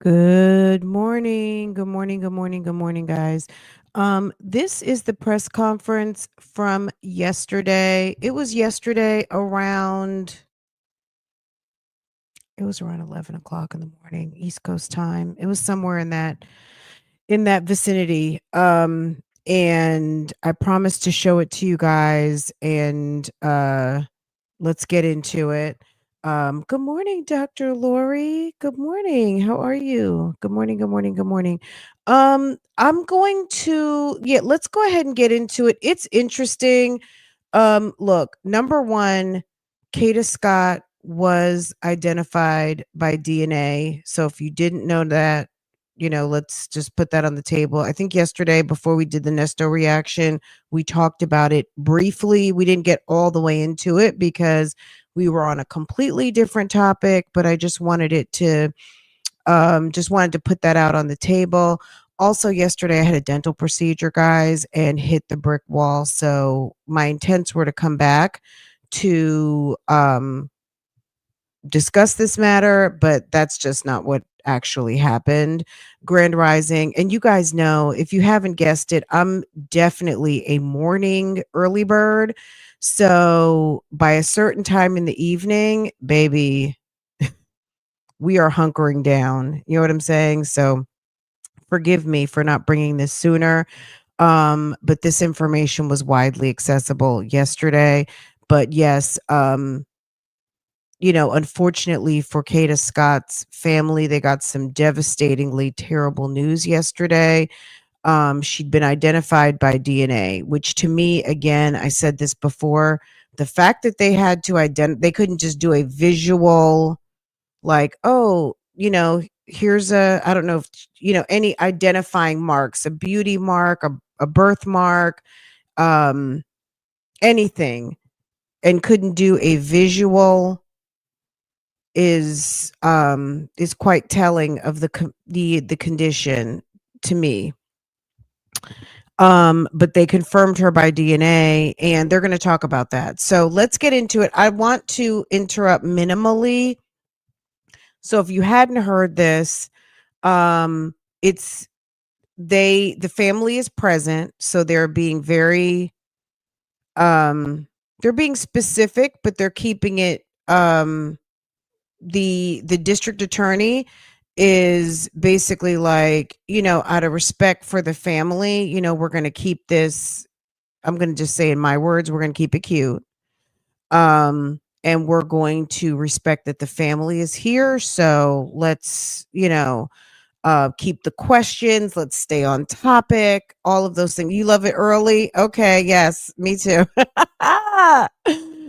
Good morning. Good morning. Good morning. Good morning, guys. This is the press conference from yesterday. It was around 11 o'clock in the morning, East Coast time. It was somewhere in that vicinity. And I promised to show it to you guys and let's get into it. Good morning, Dr. Lori. Good morning. How are you? Good morning. Good morning. Good morning. Let's go ahead and get into it. It's interesting. Look, number one, Kada Scott was identified by DNA. So if you didn't know that, let's just put that on the table. I think yesterday, before we did the Nesto reaction, we talked about it briefly. We didn't get all the way into it because we were on a completely different topic, but I just wanted to put that out on the table. Also, yesterday I had a dental procedure, guys, and hit the brick wall. So my intents were to come back to discuss this matter, but that's just not what actually happened. Grand Rising. And you guys know, if you haven't guessed it, I'm definitely a morning early bird. So by a certain time in the evening, baby, we are hunkering down. You know what I'm saying? So forgive me for not bringing this sooner. But this information was widely accessible yesterday. But yes, unfortunately for Kada Scott's family, they got some devastatingly terrible news yesterday. She'd been identified by DNA, which to me, again, I said this before, the fact that they had to they couldn't just do a visual, like, oh, here's I don't know if, any identifying marks, a beauty mark, a birthmark, um, anything, and couldn't do a visual is quite telling of the condition to me. But they confirmed her by DNA and they're going to talk about that. So let's get into it. I want to interrupt minimally. So if you hadn't heard this, it's the family is present, so they're being specific, but they're keeping it the district attorney is basically like, out of respect for the family, we're going to keep this, I'm going to just say in my words, we're going to keep it cute. And we're going to respect that the family is here. So let's, keep the questions. Let's stay on topic. All of those things. You love it early? Okay. Yes, me too.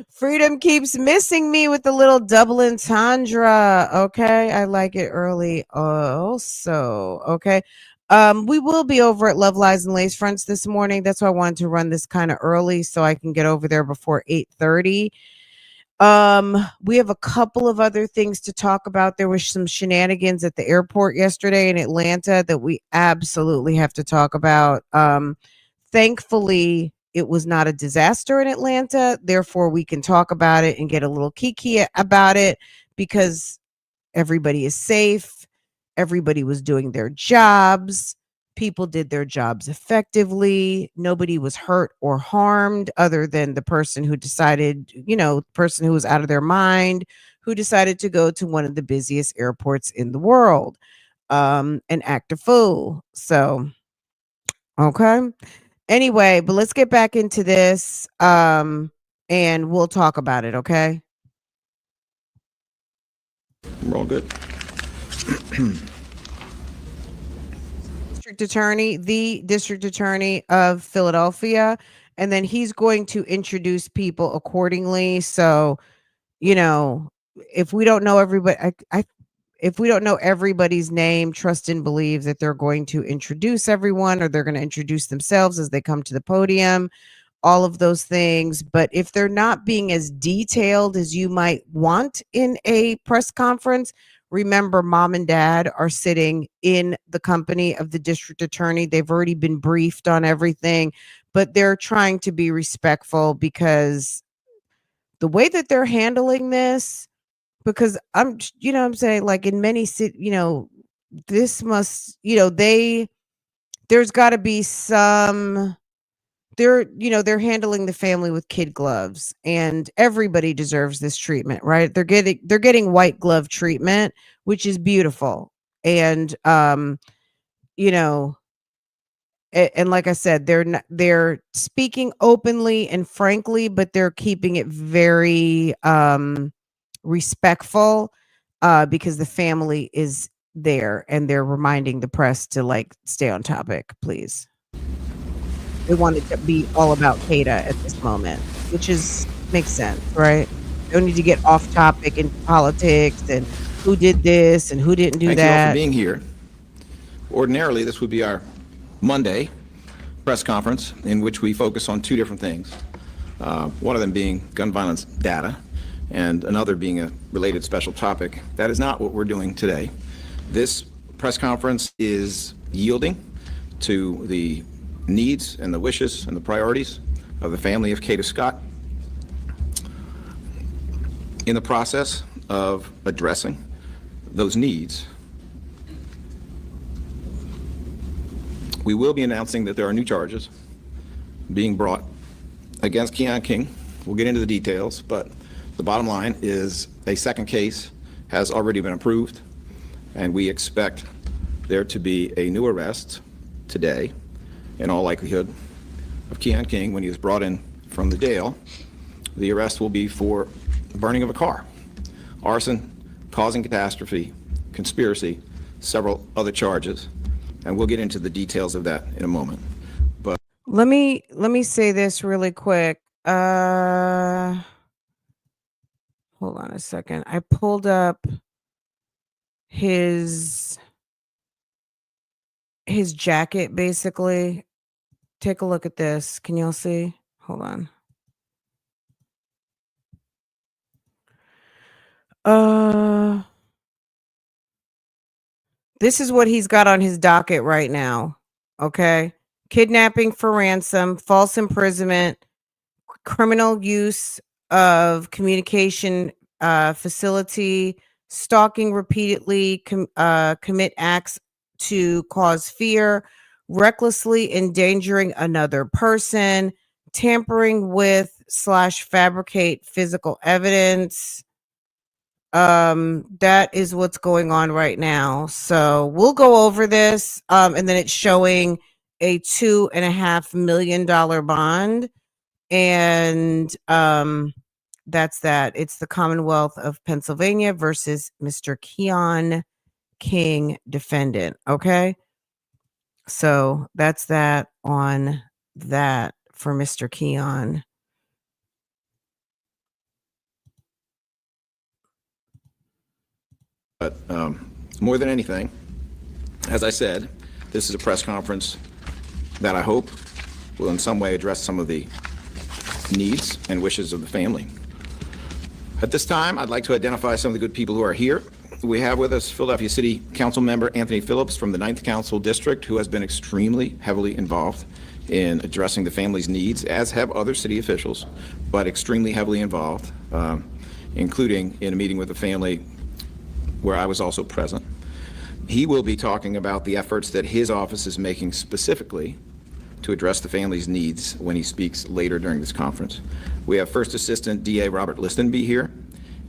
Freedom keeps missing me with the little double entendre. Okay. I like it early also. Okay. We will be over at Love Lies and Lace Fronts this morning. That's why I wanted to run this kind of early so I can get over there before 8:30. We have a couple of other things to talk about. There was some shenanigans at the airport yesterday in Atlanta that we absolutely have to talk about. Thankfully, it was not a disaster in Atlanta. Therefore, we can talk about it and get a little kiki about it because everybody is safe. Everybody was doing their jobs. People did their jobs effectively. Nobody was hurt or harmed other than the person who decided, the person who was out of their mind, who decided to go to one of the busiest airports in the world and act a fool. So, okay. Anyway, but let's get back into this and we'll talk about it, okay? We're all good. The district attorney of Philadelphia, and then he's going to introduce people accordingly. So, you know, if we don't know everybody, if we don't know everybody's name, trust and believe that they're going to introduce everyone or they're going to introduce themselves as they come to the podium, all of those things. But if they're not being as detailed as you might want in a press conference, remember mom and dad are sitting in the company of the district attorney. They've already been briefed on everything, but they're trying to be respectful because the way that they're handling this, because I'm, what I'm saying, like in many cities, this must, there's got to be some, they're handling the family with kid gloves, and everybody deserves this treatment, right? They're getting white glove treatment, which is beautiful. And, you know, and like I said, they're speaking openly and frankly, but they're keeping it very respectful, because the family is there, and they're reminding the press to like stay on topic, please. They want it to be all about Kada at this moment, which is makes sense, right? Don't need to get off topic into politics and who did this and who didn't do Thank you all for that. being here. Ordinarily, this would be our Monday press conference in which we focus on two different things. One of them being gun violence data, and another being a related special topic. That is not what we're doing today. This press conference is yielding to the needs and the wishes and the priorities of the family of Kada Scott. In the process of addressing those needs, we will be announcing that there are new charges being brought against Keon King. We'll get into the details, but the bottom line is a second case has already been approved, and we expect there to be a new arrest today, in all likelihood, of Keon King when he is brought in from the jail. The arrest will be for burning of a car, arson, causing catastrophe, conspiracy, several other charges, and we'll get into the details of that in a moment. But Let me say this really quick. Hold on a second. I pulled up his jacket, basically. Take a look at this. Can y'all see? Hold on. This is what he's got on his docket right now. Okay. Kidnapping for ransom, false imprisonment, criminal use of communication facility, stalking repeatedly, commit acts to cause fear, recklessly endangering another person, tampering with / fabricate physical evidence. That is what's going on right now. So we'll go over this. And then it's showing a $2.5 million bond. And that's that. It's the Commonwealth of Pennsylvania versus Mr. Keon King, defendant. Okay. So that's that on that for Mr. Keon. But more than anything, as I said, this is a press conference that I hope will in some way address some of the needs and wishes of the family. At this time, I'd like to identify some of the good people who are here. We have with us Philadelphia City Council member Anthony Phillips from the 9th Council District, who has been extremely heavily involved in addressing the family's needs, as have other city officials, but extremely heavily involved, including in a meeting with the family where I was also present. He will be talking about the efforts that his office is making specifically to address the family's needs when he speaks later during this conference. We have First Assistant DA Robert Listenby here,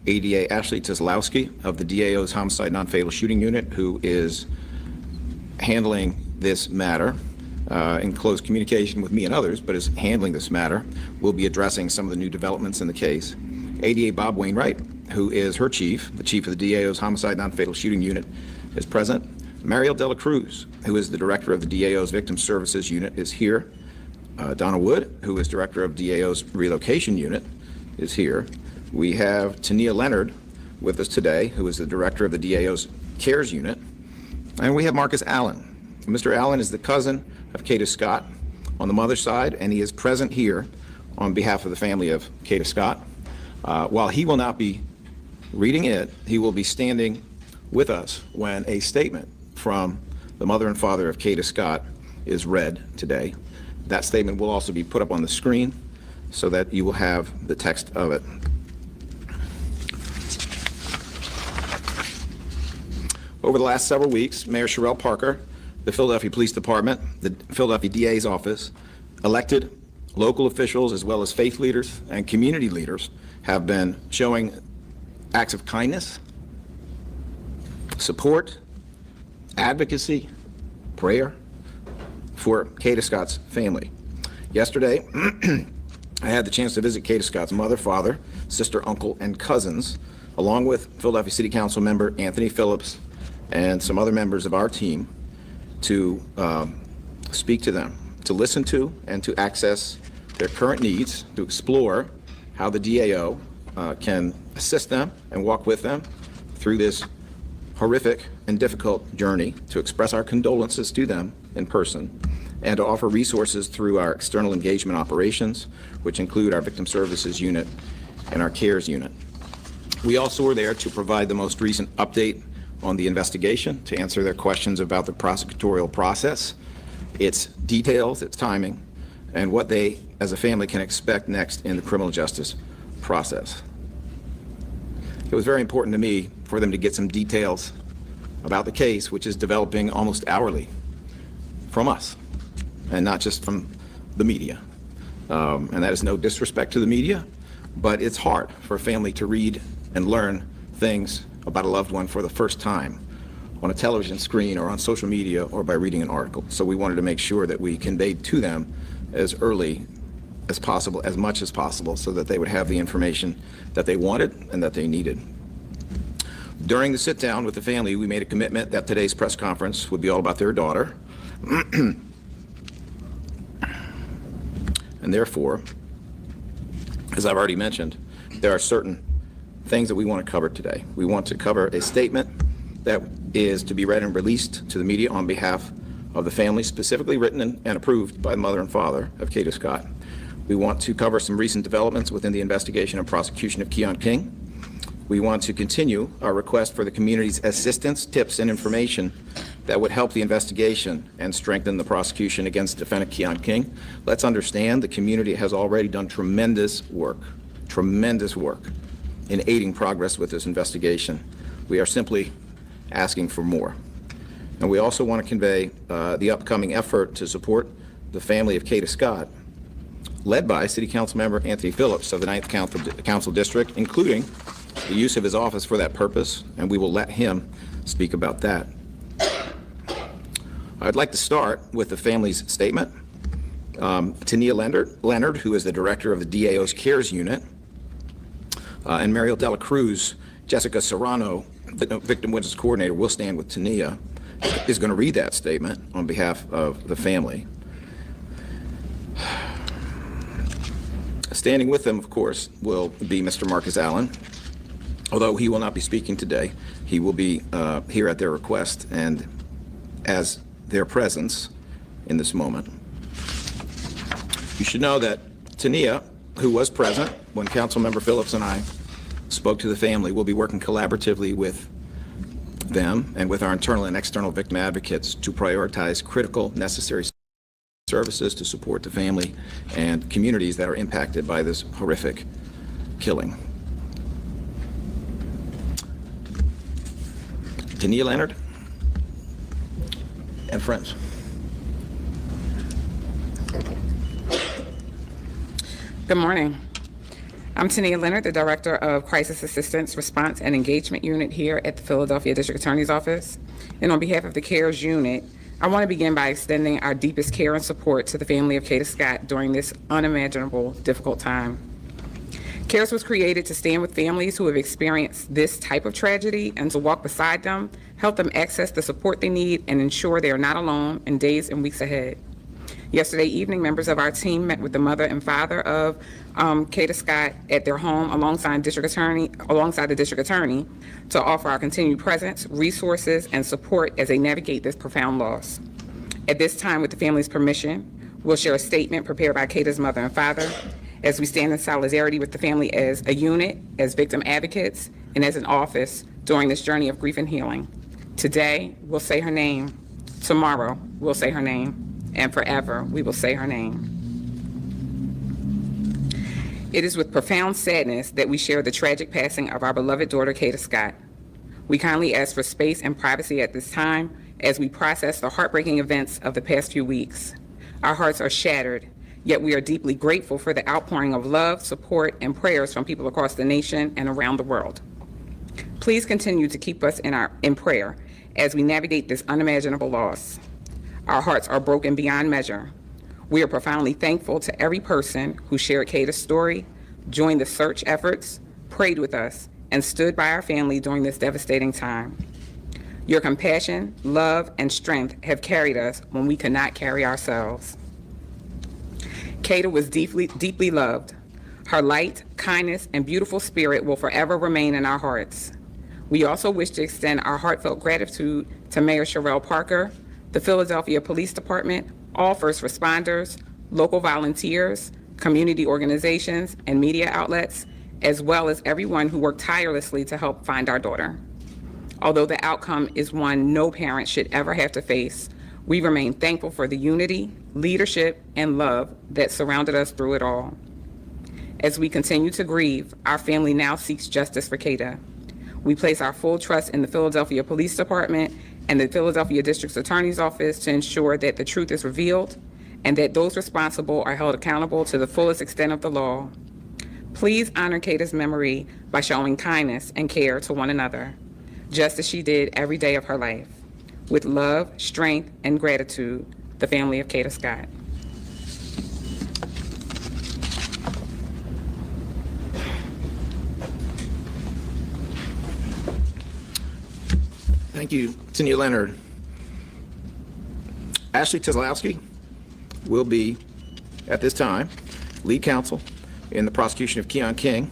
ADA Ashley Tizlowski of the DAO's Homicide Non-Fatal Shooting Unit, who is handling this matter in close communication with me and others, but is handling this matter. We'll be addressing some of the new developments in the case. ADA Bob Wainwright, who is her chief, the chief of the DAO's Homicide Non-Fatal Shooting Unit, is present. Mariel Dela Cruz, who is the director of the DAO's Victim Services Unit, is here. Donna Wood, who is director of DAO's Relocation Unit, is here. We have Tania Leonard with us today, who is the director of the DAO's CARES Unit. And we have Marcus Allen. Mr. Allen is the cousin of Kada Scott on the mother's side, and he is present here on behalf of the family of Kada Scott. While he will not be reading it, he will be standing with us when a statement from the mother and father of Kada Scott is read today. That statement will also be put up on the screen so that you will have the text of it. Over the last several weeks, Mayor Sherelle Parker, the Philadelphia Police Department, the Philadelphia DA's office, elected local officials as well as faith leaders and community leaders have been showing acts of kindness, support, advocacy, prayer for Kada Scott's family. Yesterday, I had the chance to visit Kada Scott's mother, father, sister, uncle, and cousins, along with Philadelphia City Council member Anthony Phillips and some other members of our team to speak to them, to listen to, and to access their current needs, to explore how the DAO can assist them and walk with them through this horrific and difficult journey, to express our condolences to them in person, and to offer resources through our external engagement operations, which include our Victim Services Unit and our CARES Unit. We also were there to provide the most recent update on the investigation, to answer their questions about the prosecutorial process, its details, its timing, and what they, as a family, can expect next in the criminal justice process. It was very important to me for them to get some details about the case, which is developing almost hourly from us, and not just from the media. And that is no disrespect to the media, but it's hard for a family to read and learn things about a loved one for the first time on a television screen or on social media or by reading an article. So we wanted to make sure that we conveyed to them as early as possible, as much as possible, so that they would have the information that they wanted and that they needed. During the sit down with the family, we made a commitment that today's press conference would be all about their daughter. And therefore, as I've already mentioned, there are certain things that we want to cover today. We want to cover a statement that is to be read and released to the media on behalf of the family, specifically written and approved by the mother and father of Kada Scott. We want to cover some recent developments within the investigation and prosecution of Keon King. We want to continue our request for the community's assistance, tips, and information that would help the investigation and strengthen the prosecution against defendant Keon King. Let's understand the community has already done tremendous work in aiding progress with this investigation. We are simply asking for more. And we also want to convey the upcoming effort to support the family of Kada Scott, led by City Council member Anthony Phillips of the 9th Council District, including the use of his office for that purpose, and we will let him speak about that. I'd like to start with the family's statement. Tania Leonard, who is the director of the DAO's CARES Unit, and Mariel Dela Cruz, Jessica Serrano, the victim witness coordinator, will stand with Tania, is going to read that statement on behalf of the family. Standing with them, of course, will be Mr. Marcus Allen. Although he will not be speaking today, he will be here at their request and as their presence in this moment. You should know that Tania, who was present when Councilmember Phillips and I spoke to the family, will be working collaboratively with them and with our internal and external victim advocates to prioritize critical, necessary services to support the family and communities that are impacted by this horrific killing. Tania Leonard and friends. Good morning. I'm Tania Leonard, the Director of Crisis Assistance, Response, and Engagement Unit here at the Philadelphia District Attorney's Office. And on behalf of the CARES Unit, I want to begin by extending our deepest care and support to the family of Kada Scott during this unimaginable, difficult time. CARES was created to stand with families who have experienced this type of tragedy and to walk beside them, help them access the support they need, and ensure they are not alone in days and weeks ahead. Yesterday evening, members of our team met with the mother and father of Kada Scott at their home alongside the district attorney to offer our continued presence, resources, and support as they navigate this profound loss. At this time, with the family's permission, we'll share a statement prepared by Kada's mother and father as we stand in solidarity with the family as a unit, as victim advocates, and as an office during this journey of grief and healing. Today, we'll say her name. Tomorrow, we'll say her name. And forever, we will say her name. It is with profound sadness that we share the tragic passing of our beloved daughter, Kada Scott. We kindly ask for space and privacy at this time as we process the heartbreaking events of the past few weeks. Our hearts are shattered, yet we are deeply grateful for the outpouring of love, support, and prayers from people across the nation and around the world. Please continue to keep us in prayer as we navigate this unimaginable loss. Our hearts are broken beyond measure. We are profoundly thankful to every person who shared Kada's story, joined the search efforts, prayed with us, and stood by our family during this devastating time. Your compassion, love, and strength have carried us when we could not carry ourselves. Kada was deeply loved. Her light, kindness, and beautiful spirit will forever remain in our hearts. We also wish to extend our heartfelt gratitude to Mayor Sherelle Parker, the Philadelphia Police Department, all first responders, local volunteers, community organizations, and media outlets, as well as everyone who worked tirelessly to help find our daughter. Although the outcome is one no parent should ever have to face, we remain thankful for the unity, leadership, and love that surrounded us through it all. As we continue to grieve, our family now seeks justice for Kada. We place our full trust in the Philadelphia Police Department and the Philadelphia District Attorney's Office to ensure that the truth is revealed and that those responsible are held accountable to the fullest extent of the law. Please honor Kada's memory by showing kindness and care to one another, just as she did every day of her life. With love, strength, and gratitude, the family of Kada Scott. Thank you, Tanya Leonard. Ashley Kozlowski will be, at this time, lead counsel in the prosecution of Keon King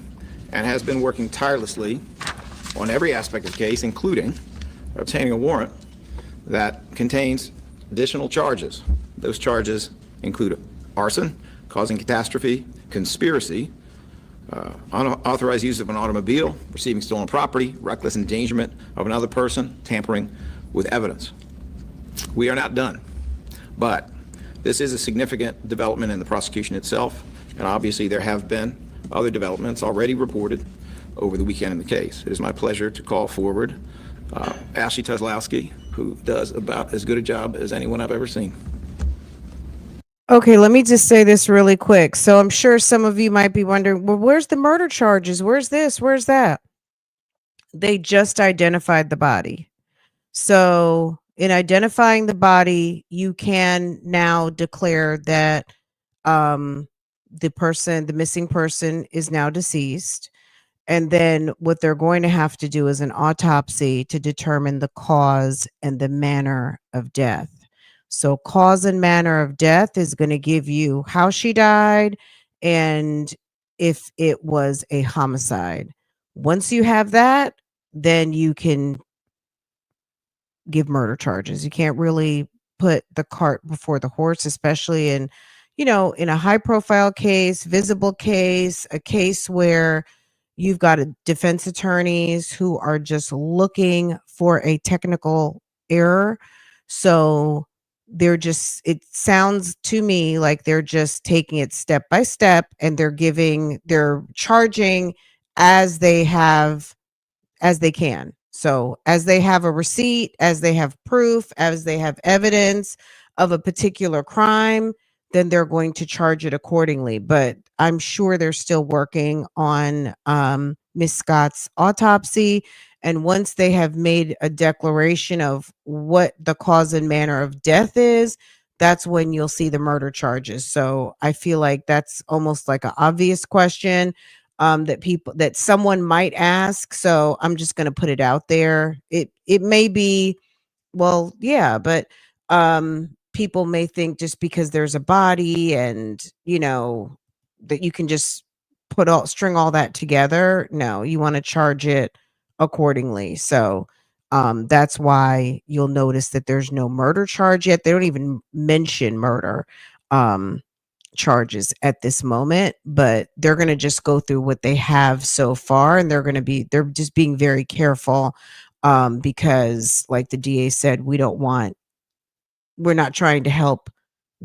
and has been working tirelessly on every aspect of the case, including obtaining a warrant that contains additional charges. Those charges include arson, causing catastrophe, conspiracy, unauthorized use of an automobile, receiving stolen property, reckless endangerment of another person, tampering with evidence. We are not done, but this is a significant development in the prosecution itself, and obviously there have been other developments already reported over the weekend in the case. It is my pleasure to call forward Ashley Kozlowski, who does about as good a job as anyone I've ever seen. Okay, let me just say this really quick. So I'm sure some of you might be wondering, well, where's the murder charges? Where's this? Where's that? They just identified the body. So in identifying the body, you can now declare that the missing person is now deceased. And then what they're going to have to do is an autopsy to determine the cause and the manner of death. So cause and manner of death is going to give you how she died and if it was a homicide. Once you have that, then you can give murder charges. You can't really put the cart before the horse, especially in, in a high profile case, visible case, a case where you've got defense attorneys who are just looking for a technical error. So it sounds to me like they're just taking it step by step and they're charging as they can. So as they have a receipt, as they have proof, as they have evidence of a particular crime, then they're going to charge it accordingly. But I'm sure they're still working on Miss Scott's autopsy. And once they have made a declaration of what the cause and manner of death is, that's when you'll see the murder charges. So I feel like that's almost like an obvious question that someone might ask. So I'm just going to put it out there. It may be, well, yeah, but people may think just because there's a body and that you can just string all that together. No, you want to charge it accordingly. So that's why you'll notice that there's no murder charge yet. They don't even mention murder charges at this moment, but they're going to just go through what they have so far, and they're just being very careful because like the DA said, we're not trying to help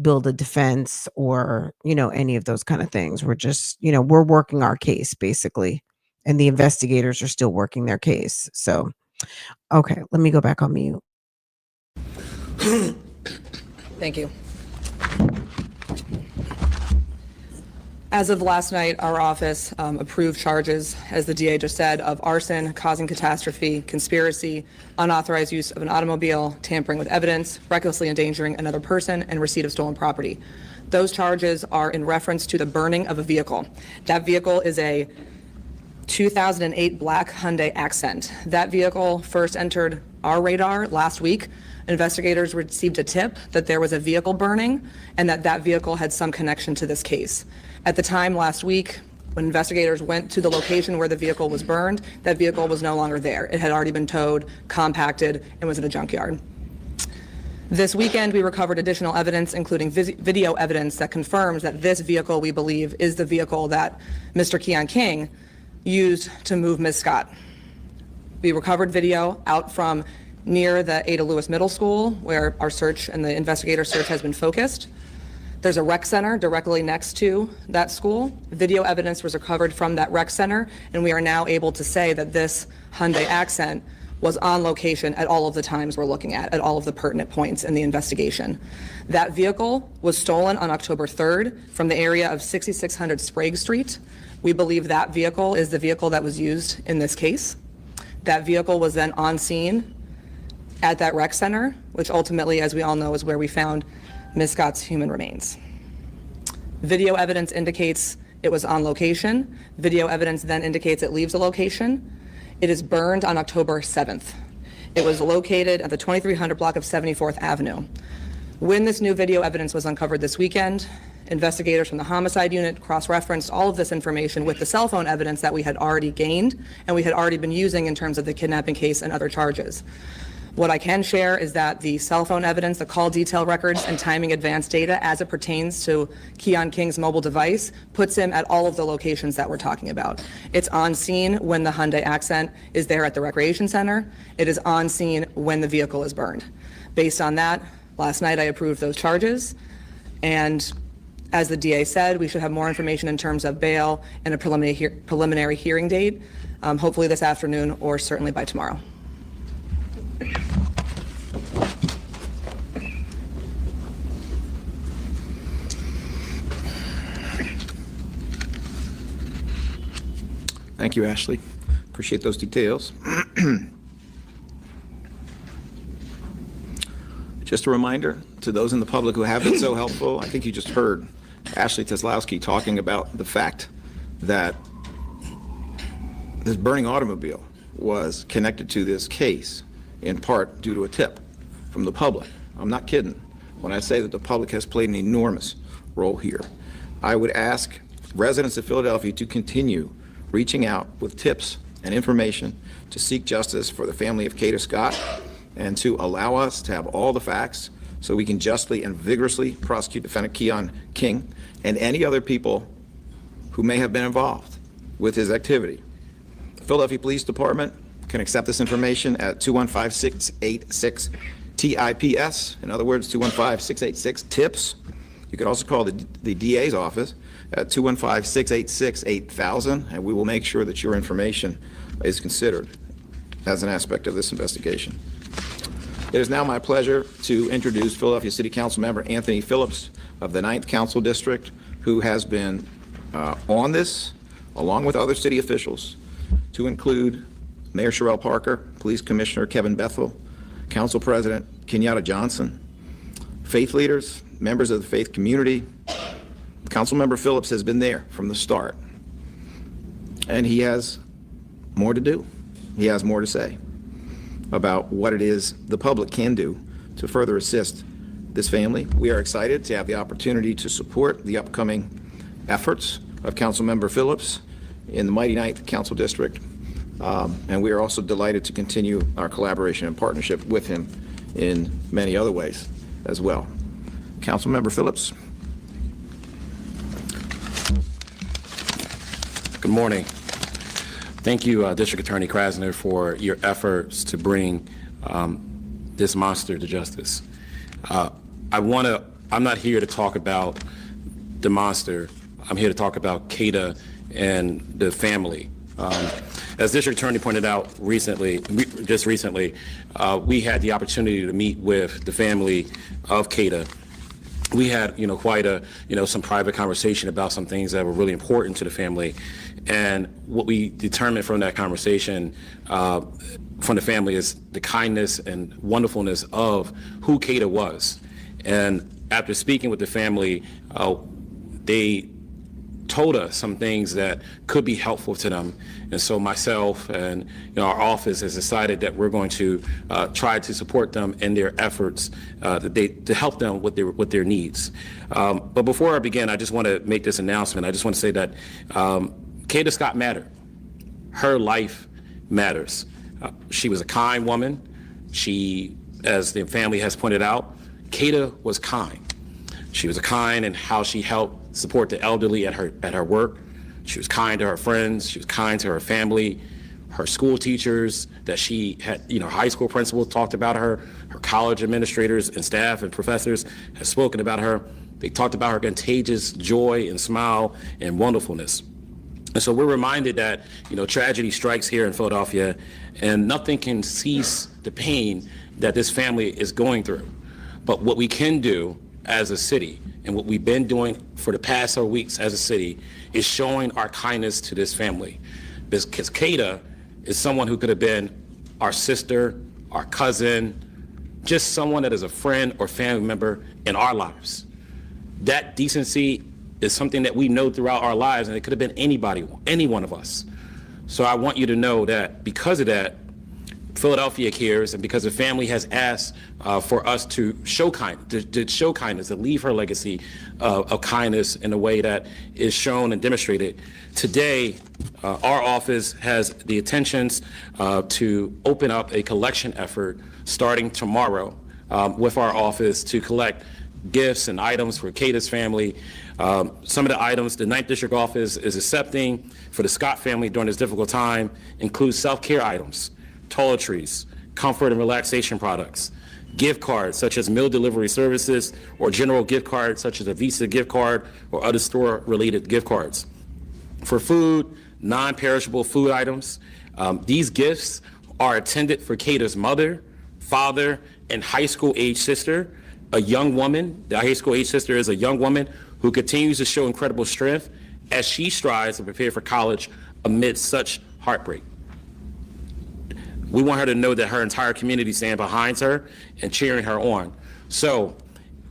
build a defense or any of those kind of things. We're just we're working our case basically, and the investigators are still working their case. So Okay, let me go back on mute. Thank you. As of last night, our office approved charges, as the DA just said, of arson, causing catastrophe, conspiracy, unauthorized use of an automobile, tampering with evidence, recklessly endangering another person, and receipt of stolen property. Those charges are in reference to the burning of a vehicle. That vehicle is a 2008 black Hyundai Accent. That vehicle first entered our radar last week. Investigators received a tip that there was a vehicle burning and that that vehicle had some connection to this case. At the time last week, when investigators went to the location where the vehicle was burned, that vehicle was no longer there. It had already been towed, compacted, and was in a junkyard. This weekend, we recovered additional evidence, including video evidence that confirms that this vehicle, we believe, is the vehicle that Mr. Keon King used to move Ms. Scott. We recovered video out from near the Ada Lewis Middle School, where our search and the investigator search has been focused. There's a rec center directly next to that school. Video evidence was recovered from that rec center, and we are now able to say that this Hyundai Accent was on location at all of the times we're looking at all of the pertinent points in the investigation. That vehicle was stolen on October 3rd from the area of 6600 Sprague Street. We believe that vehicle is the vehicle that was used in this case. That vehicle was then on scene at that rec center, which ultimately, as we all know, is where we found Ms. Scott's human remains. Video evidence indicates it was on location. Video evidence then indicates it leaves the location. It is burned on October 7th. It was located at the 2300 block of 74th Avenue. When this new video evidence was uncovered this weekend, investigators from the homicide unit cross-referenced all of this information with the cell phone evidence that we had already gained and we had already been using in terms of the kidnapping case and other charges. What I can share is that the cell phone evidence, the call detail records, and timing advance data as it pertains to Keon King's mobile device puts him at all of the locations that we're talking about. It's on scene when the Hyundai Accent is there at the recreation center. It is on scene when the vehicle is burned. Based on that, last night I approved those charges, and as the DA said, we should have more information in terms of bail and a preliminary hearing date, hopefully this afternoon or certainly by tomorrow. Thank you, Ashley. Appreciate those details. Just a reminder to those in the public who have been so helpful, I think you just heard Ashley Teslowski talking about the fact that this burning automobile was connected to this case in part due to a tip from the public. I'm not kidding when I say that the public has played an enormous role here. I would ask residents of Philadelphia to continue reaching out with tips and information to seek justice for the family of Kada Scott and to allow us to have all the facts so we can justly and vigorously prosecute defendant Keon King and any other people who may have been involved with his activity. The Philadelphia Police Department can accept this information at 215-686-TIPS. In other words, 215-686-TIPS. You could also call the DA's office at 215-686-8000, and we will make sure that your information is considered as an aspect of this investigation. It is now my pleasure to introduce Philadelphia City Council member Anthony Phillips of the 9th Council District, who has been on this, along with other city officials, to include Mayor Sherrell Parker, Police Commissioner Kevin Bethel, Council President Kenyatta Johnson, faith leaders, members of the faith community. Councilmember Phillips has been there from the start, and he has more to do. He has more to say about what it is the public can do to further assist this family. We are excited to have the opportunity to support the upcoming efforts of Councilmember Phillips in the mighty 9th Council District, and we are also delighted to continue our collaboration and partnership with him in many other ways as well. Councilmember Phillips. Good morning. Thank you, District Attorney Krasner, for your efforts to bring this monster to justice. I'm not here to talk about the monster. I'm here to talk about Kada and the family. As District Attorney pointed out just recently, we had the opportunity to meet with the family of Kada. We had, quite some private conversation about some things that were really important to the family. And what we determined from that conversation from the family is the kindness and wonderfulness of who Kada was. And after speaking with the family, they told us some things that could be helpful to them. And so myself and our office has decided that we're going to try to support them in their efforts to help them with their needs. But before I begin, I just want to make this announcement. I just want to say that Kada Scott mattered. Her life matters. She was a kind woman. She, as the family has pointed out, Kada was kind. She was kind in how she helped support the elderly at her work. She was kind to her friends. She was kind to her family. Her school teachers that she had, her high school principal talked about her. Her college administrators and staff and professors have spoken about her. They talked about her contagious joy and smile and wonderfulness. And so we're reminded that, tragedy strikes here in Philadelphia, and nothing can cease the pain that this family is going through. But what we can do as a city, and what we've been doing for the past several weeks as a city, is showing our kindness to this family. Because Kada is someone who could have been our sister, our cousin, just someone that is a friend or family member in our lives. That decency is something that we know throughout our lives, and it could have been anybody, any one of us. So I want you to know that because of that, Philadelphia cares, and because the family has asked for us to show kindness, to leave her legacy of kindness in a way that is shown and demonstrated. Today, our office has the intentions to open up a collection effort starting tomorrow with our office to collect gifts and items for Kada's family. Some of the items the 9th District Office is accepting for the Scott family during this difficult time include self-care items, toiletries, comfort and relaxation products, gift cards such as meal delivery services, or general gift cards such as a Visa gift card or other store-related gift cards. For food, non-perishable food items, these gifts are intended for Kada's mother, father, and high school-age sister, a young woman. The high school-age sister is a young woman who continues to show incredible strength as she strives to prepare for college amid such heartbreak. We want her to know that her entire community stands behind her and cheering her on. So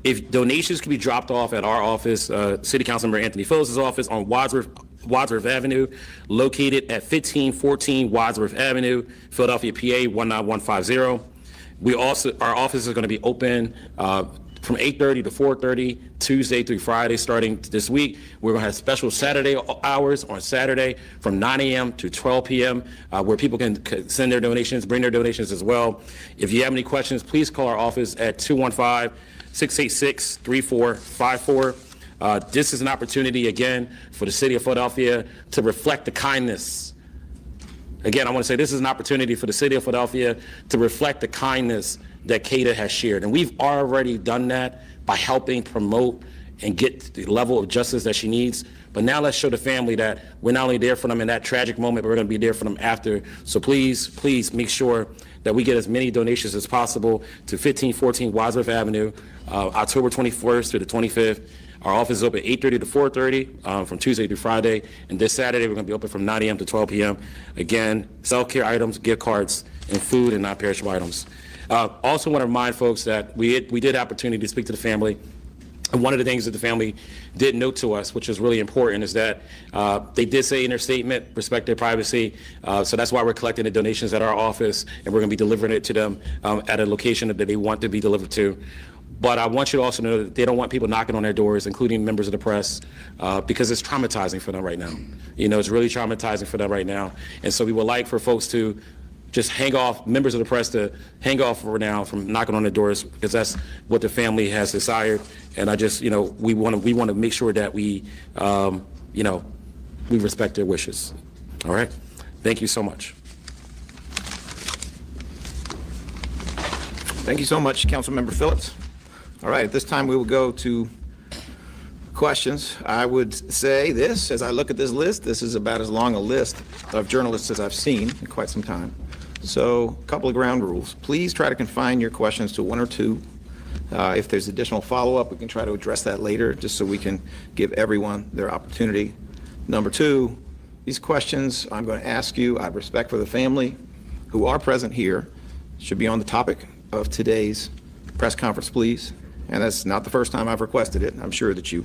if donations can be dropped off at our office, City Councilmember Anthony Phillips' office on Wadsworth Avenue, located at 1514 Wadsworth Avenue, Philadelphia, PA 19150. Our office is going to be open from 8:30 to 4:30, Tuesday through Friday, starting this week. We're going to have special Saturday hours on Saturday from 9 a.m. to 12 p.m. Where people can send their donations, bring their donations as well. If you have any questions, please call our office at 215-686-3454. This is an opportunity, again, for the city of Philadelphia to reflect the kindness. Again, I want to say this is an opportunity for the city of Philadelphia to reflect the kindness that Kada has shared. And we've already done that by helping promote and get the level of justice that she needs. But now let's show the family that we're not only there for them in that tragic moment, but we're going to be there for them after. So please, please make sure that we get as many donations as possible to 1514 Wadsworth Avenue, October 21st to the 25th. Our office is open 8:30 to 4:30 from Tuesday through Friday. And this Saturday, we're going to be open from 9 a.m. to 12 p.m. Again, self-care items, gift cards, and food and non-perishable items. Also want to remind folks that we did opportunity to speak to the family. And one of the things that the family did note to us, which is really important, is that they did say in their statement, respect their privacy. So that's why we're collecting the donations at our office, and we're going to be delivering it to them at a location that they want to be delivered to. But I want you to also know that they don't want people knocking on their doors, including members of the press, because it's traumatizing for them right now. It's really traumatizing for them right now. And so we would like for folks to just hang off, members of the press to hang off for now from knocking on the doors, because that's what the family has desired. And I just, we want to make sure that we respect their wishes. All right. Thank you so much. Thank you so much, Councilmember Phillips. All right, at this time we will go to questions. I would say this, as I look at this list, this is about as long a list of journalists as I've seen in quite some time. So a couple of ground rules. Please try to confine your questions to one or two. If there's additional follow-up, we can try to address that later, just so we can give everyone their opportunity. Number two, these questions I'm going to ask you, out of respect for the family who are present here, should be on the topic of today's press conference, please. And that's not the first time I've requested it. I'm sure that you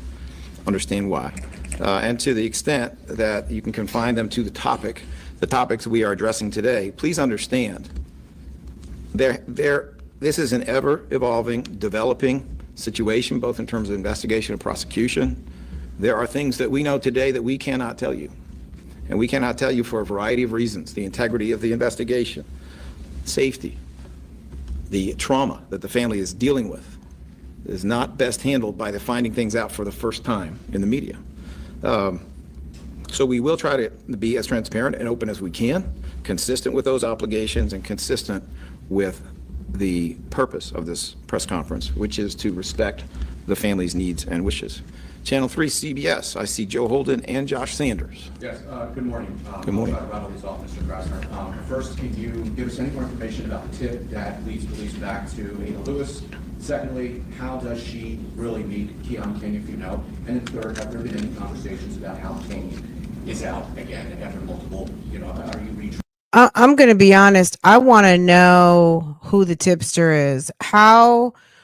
understand why. And to the extent that you can confine them to the topics we are addressing today, please understand this is an ever-evolving, developing situation, both in terms of investigation and prosecution. There are things that we know today that we cannot tell you. And we cannot tell you for a variety of reasons: the integrity of the investigation, safety, the trauma that the family is dealing with is not best handled by the finding things out for the first time in the media. So we will try to be as transparent and open as we can, consistent with those obligations and consistent with the purpose of this press conference, which is to respect the family's needs and wishes. Channel 3 CBS, I see Joe Holden and Josh Sanders. Yes, good morning. Good morning. I'll rattle these off, Mr. Krasner. First, can you give us any more information about the tip that leads police back to Ada Lewis? Secondly, how does she really meet Keon King, if you know? And then third, have there been any conversations about how King is out again after multiple, are you retrieving? I'm going to be honest. I want to know who the tipster is.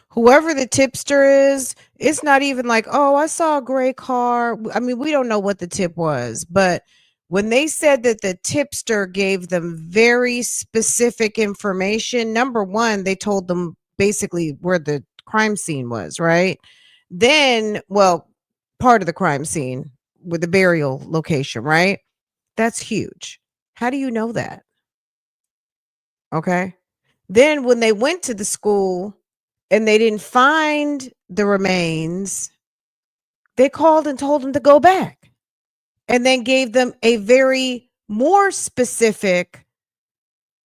Whoever the tipster is, it's not even like, oh, I saw a gray car. I mean, we don't know what the tip was. But when they said that the tipster gave them very specific information, number one, they told them basically where the crime scene was, right? Then, well, part of the crime scene with the burial location, right? That's huge. How do you know that? Okay. Then when they went to the school and they didn't find the remains, they called and told them to go back, and then gave them a very more specific,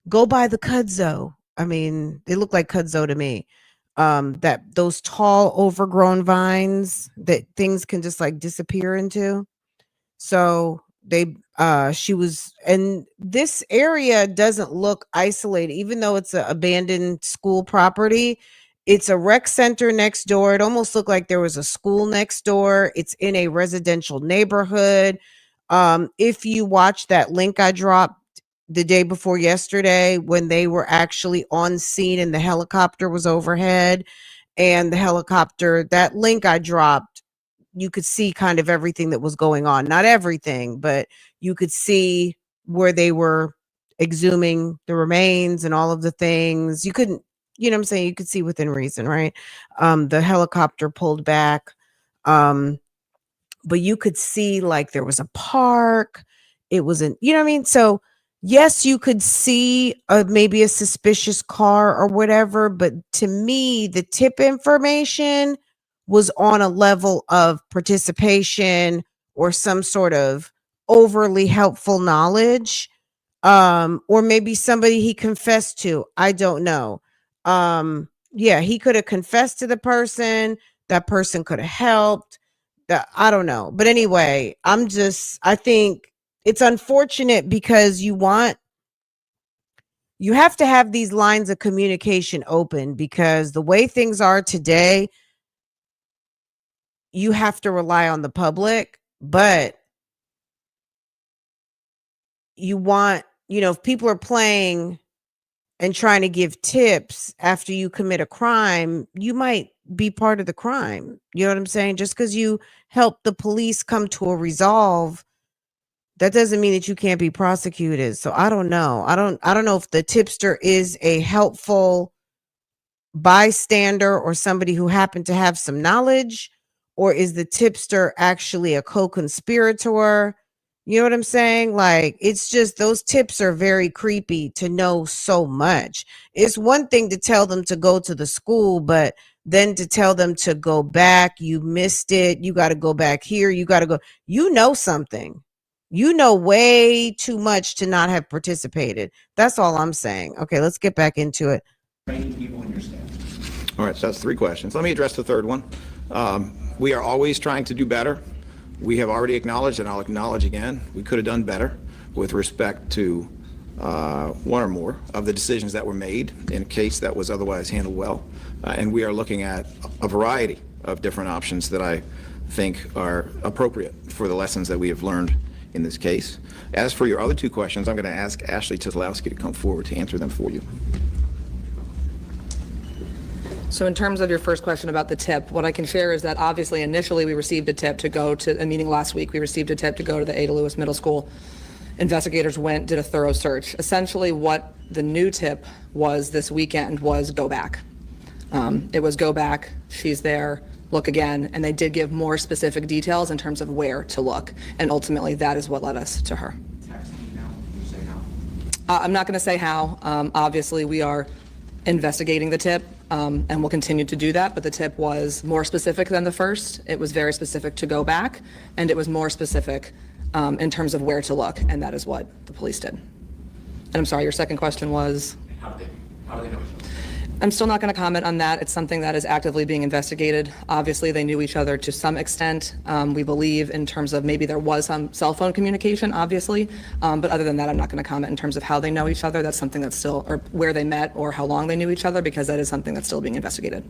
go by the kudzu. I mean, they look like kudzu to me. That those tall overgrown vines that things can just like disappear into. So she was, and this area doesn't look isolated, even though it's an abandoned school property. It's a rec center next door. It almost looked like there was a school next door. It's in a residential neighborhood. If you watch that link I dropped the day before yesterday, when they were actually on scene and the helicopter was overhead, and the helicopter, that link I dropped, you could see kind of everything that was going on. Not everything, but you could see where they were exhuming the remains and all of the things. You couldn't, you know what I'm saying? You could see within reason, right? The helicopter pulled back. But you could see like there was a park. It wasn't, you know what I mean? So yes, you could see maybe a suspicious car or whatever. But to me, the tip information was on a level of participation or some sort of overly helpful knowledge, or maybe somebody he confessed to. I don't know. Yeah, he could have confessed to the person. That person could have helped. I don't know. But anyway, I think it's unfortunate because you have to have these lines of communication open, because the way things are today, you have to rely on the public. But if people are playing and trying to give tips after you commit a crime, you might be part of the crime. You know what I'm saying? Just because you help the police come to a resolve, that doesn't mean that you can't be prosecuted. So I don't know. I don't know if the tipster is a helpful bystander or somebody who happened to have some knowledge, or is the tipster actually a co-conspirator? You know what I'm saying? Like, it's just, those tips are very creepy to know so much. It's one thing to tell them to go to the school, but then to tell them to go back, you missed it, you got to go back here, you got to go, something. You know way too much to not have participated. That's all I'm saying. Okay, let's get back into it. Training people in your staff. All right, so that's 3 questions. Let me address the third one. We are always trying to do better. We have already acknowledged, and I'll acknowledge again, we could have done better. with respect to one or more of the decisions that were made in a case that was otherwise handled well. And we are looking at a variety of different options that I think are appropriate for the lessons that we have learned in this case. As for your other two questions, I'm going to ask Ashley Tizlowski to come forward to answer them for you. So in terms of your first question about the tip, what I can share is that obviously initially we received a tip to go to a meeting last week. We received a tip to go to the Ada Lewis Middle School. Investigators went, did a thorough search. Essentially what the new tip was this weekend was go back. It was go back, she's there, look again, and they did give more specific details in terms of where to look. And ultimately that is what led us to her. I'm not going to say how. Obviously we are investigating the tip. And we'll continue to do that, but the tip was more specific than the first. It was very specific to go back, and it was more specific in terms of where to look, and that is what the police did. And I'm sorry, your second question was? How do they know each other? I'm still not going to comment on that. It's something that is actively being investigated. Obviously, they knew each other to some extent. We believe in terms of maybe there was some cell phone communication, obviously. But other than that, I'm not going to comment in terms of how they know each other. That's something that's still, or where they met or how long they knew each other, because that is something that's still being investigated.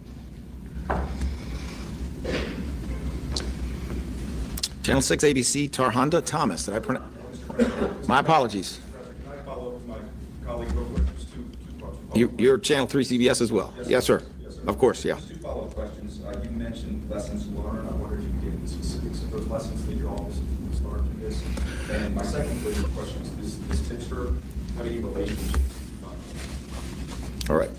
Channel 6 ABC, Tarhanda Thomas. Did I pronounce? My apologies. Can I follow up with my colleague real quick? Just two questions. You're Channel 3 CBS as well? Yes, sir. Yes, sir. Of course, yeah. Just two follow-up questions. You mentioned lessons learned. I wondered if you could get into specifics of those lessons that your office learned from this. And my second question is this tipster, how do you relationship? All right.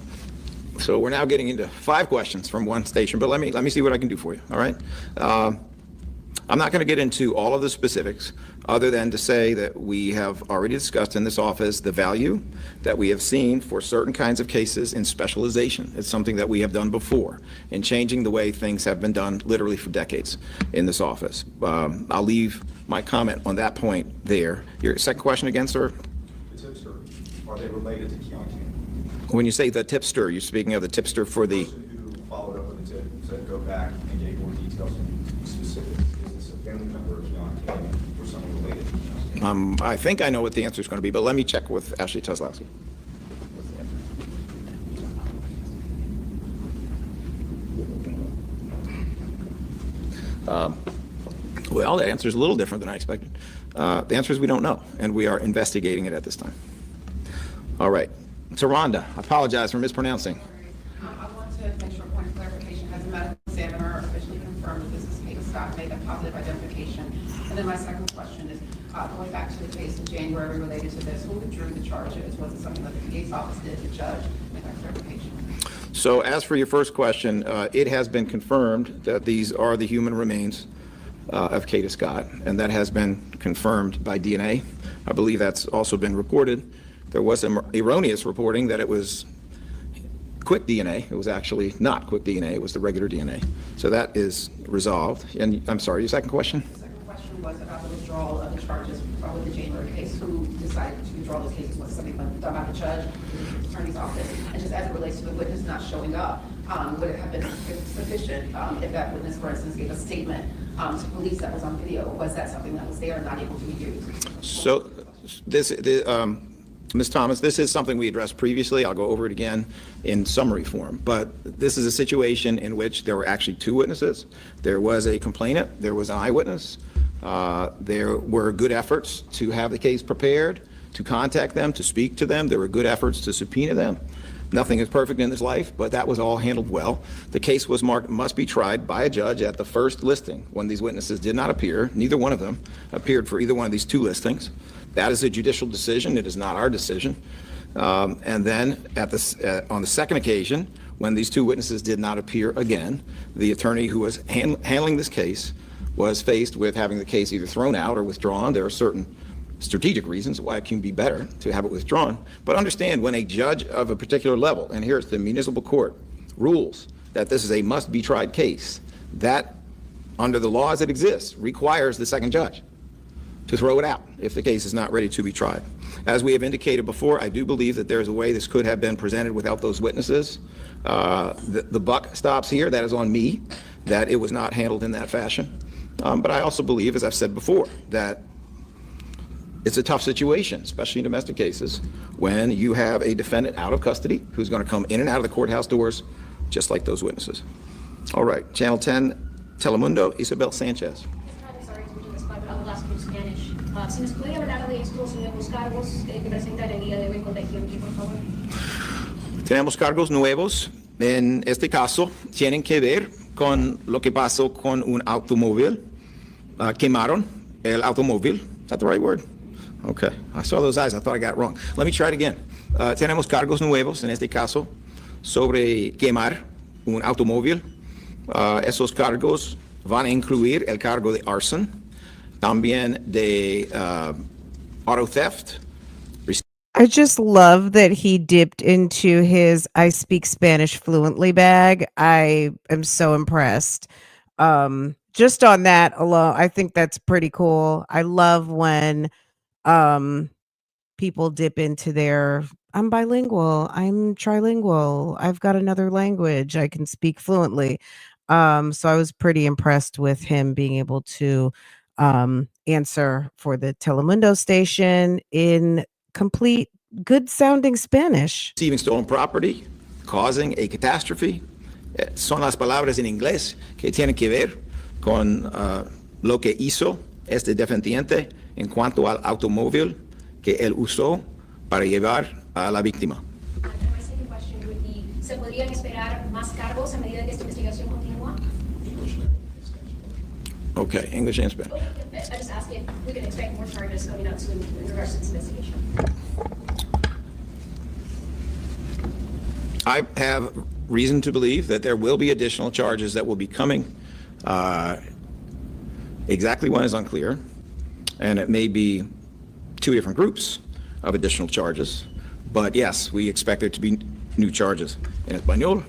So we're now getting into 5 questions from one station, but let me see what I can do for you, all right? I'm not going to get into all of the specifics other than to say that we have already discussed in this office the value that we have seen for certain kinds of cases in specialization. It's something that we have done before in changing the way things have been done literally for decades in this office. I'll leave my comment on that point there. Your second question again, sir? The tipster, are they related to Keon King? When you say the tipster, you're speaking of the tipster for the... The person who followed up with the tip, said go back and gave more details and specifics. Is this a family member of Keon King or someone related to Keon King? I think I know what the answer is going to be, but let me check with Ashley Tuzlowski. Well, the answer is a little different than I expected. The answer is we don't know, and we are investigating it at this time. All right. Taronda, I apologize for mispronouncing. I want to make sure point of clarification. Has the medical examiner officially confirmed that this is Kada Scott, made a positive identification? And then my second question is, going back to the case in January related to this, who withdrew the charges? Was it something that the PA's office did, the judge? Make that clarification. So as for your first question, it has been confirmed that these are the human remains of Kada Scott, and that has been confirmed by DNA. I believe that's also been reported. There was some erroneous reporting that it was quick DNA. It was actually not quick DNA. It was the regular DNA. So that is resolved. And I'm sorry, your second question? The second question was about the withdrawal of the charges with the January case. Who decided to withdraw those cases? Was it something done by the judge, the attorney's office? And just as it relates to the witness not showing up, would it have been sufficient if that witness, for instance, gave a statement to police that was on video? Or was that something that was there and not able to be used? So Ms. Thomas, this is something we addressed previously. I'll go over it again in summary form. But this is a situation in which there were actually 2 witnesses. There was a complainant. There was an eyewitness. There were good efforts to have the case prepared, to contact them, to speak to them. There were good efforts to subpoena them. Nothing is perfect in this life, but that was all handled well. The case was marked must be tried by a judge at the first listing when these witnesses did not appear. Neither one of them appeared for either one of these 2 listings. That is a judicial decision. It is not our decision. And then on the second occasion, when these 2 witnesses did not appear again, the attorney who was handling this case was faced with having the case either thrown out or withdrawn. There are certain strategic reasons why it can be better to have it withdrawn. But understand, when a judge of a particular level, and here it's the municipal court, rules that this is a must-be-tried case, that, under the laws that exist, requires the second judge to throw it out if the case is not ready to be tried. As we have indicated before, I do believe that there's a way this could have been presented without those witnesses. The buck stops here. That is on me, that it was not handled in that fashion. But I also believe, as I've said before, that it's a tough situation, especially in domestic cases, when you have a defendant out of custody who's going to come in and out of the courthouse doors, just like those witnesses. All right, Channel 10, Telemundo, Isabel Sanchez. I'm sorry to do this, but I will ask in Spanish. Si nos puede hablar de estos nuevos cargos que presentan el día de hoy contra Keon King, por favor. Tenemos cargos nuevos. En este caso, tienen que ver con lo que pasó con un automóvil. Quemaron el automóvil. Is that the right word? Okay. I saw those eyes. I thought I got it wrong. Let me try it again. Tenemos cargos nuevos, en este caso, sobre quemar un automóvil. Esos cargos van a incluir el cargo de arson, también de auto theft. I just love that he dipped into his I speak Spanish fluently bag. I am so impressed. Just on that alone, I think that's pretty cool. I love when people dip into their I'm bilingual, I'm trilingual, I've got another language, I can speak fluently. So I was pretty impressed with him being able to answer for the Telemundo station in complete good sounding Spanish. Receiving stolen property, causing a catastrophe. Son las palabras en inglés que tienen que ver con lo que hizo este defendiente en cuanto al automóvil que él usó para llevar a la víctima. My second question would be, ¿se podrían esperar más cargos a medida que esta investigación continúa? Okay, English and Spanish. I just ask if we can expect more charges coming out soon in regards to this investigation. I have reason to believe that there will be additional charges that will be coming. Exactly when is unclear, and it may be two different groups of additional charges. But yes, we expect there to be new charges. En español,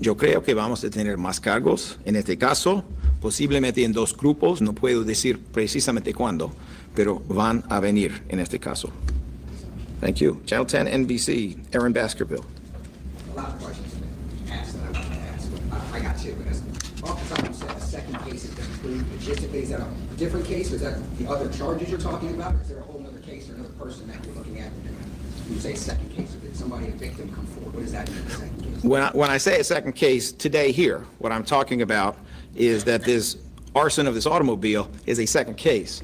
yo creo que vamos a tener más cargos. En este caso, posiblemente en dos grupos, no puedo decir precisamente cuándo, pero van a venir en este caso. Thank you. Channel 10 NBC, Aaron Baskerville. A lot of questions asked that I want to ask, but I got two. Oftentimes, you said a second case has been approved. Logistically, is that a different case? Is that the other charges you're talking about? Or is there a whole other case or another person that you're looking at? When you say second case, did somebody, a victim, come forward? What does that mean, second case? When I say a second case today here, what I'm talking about is that this arson of this automobile is a second case.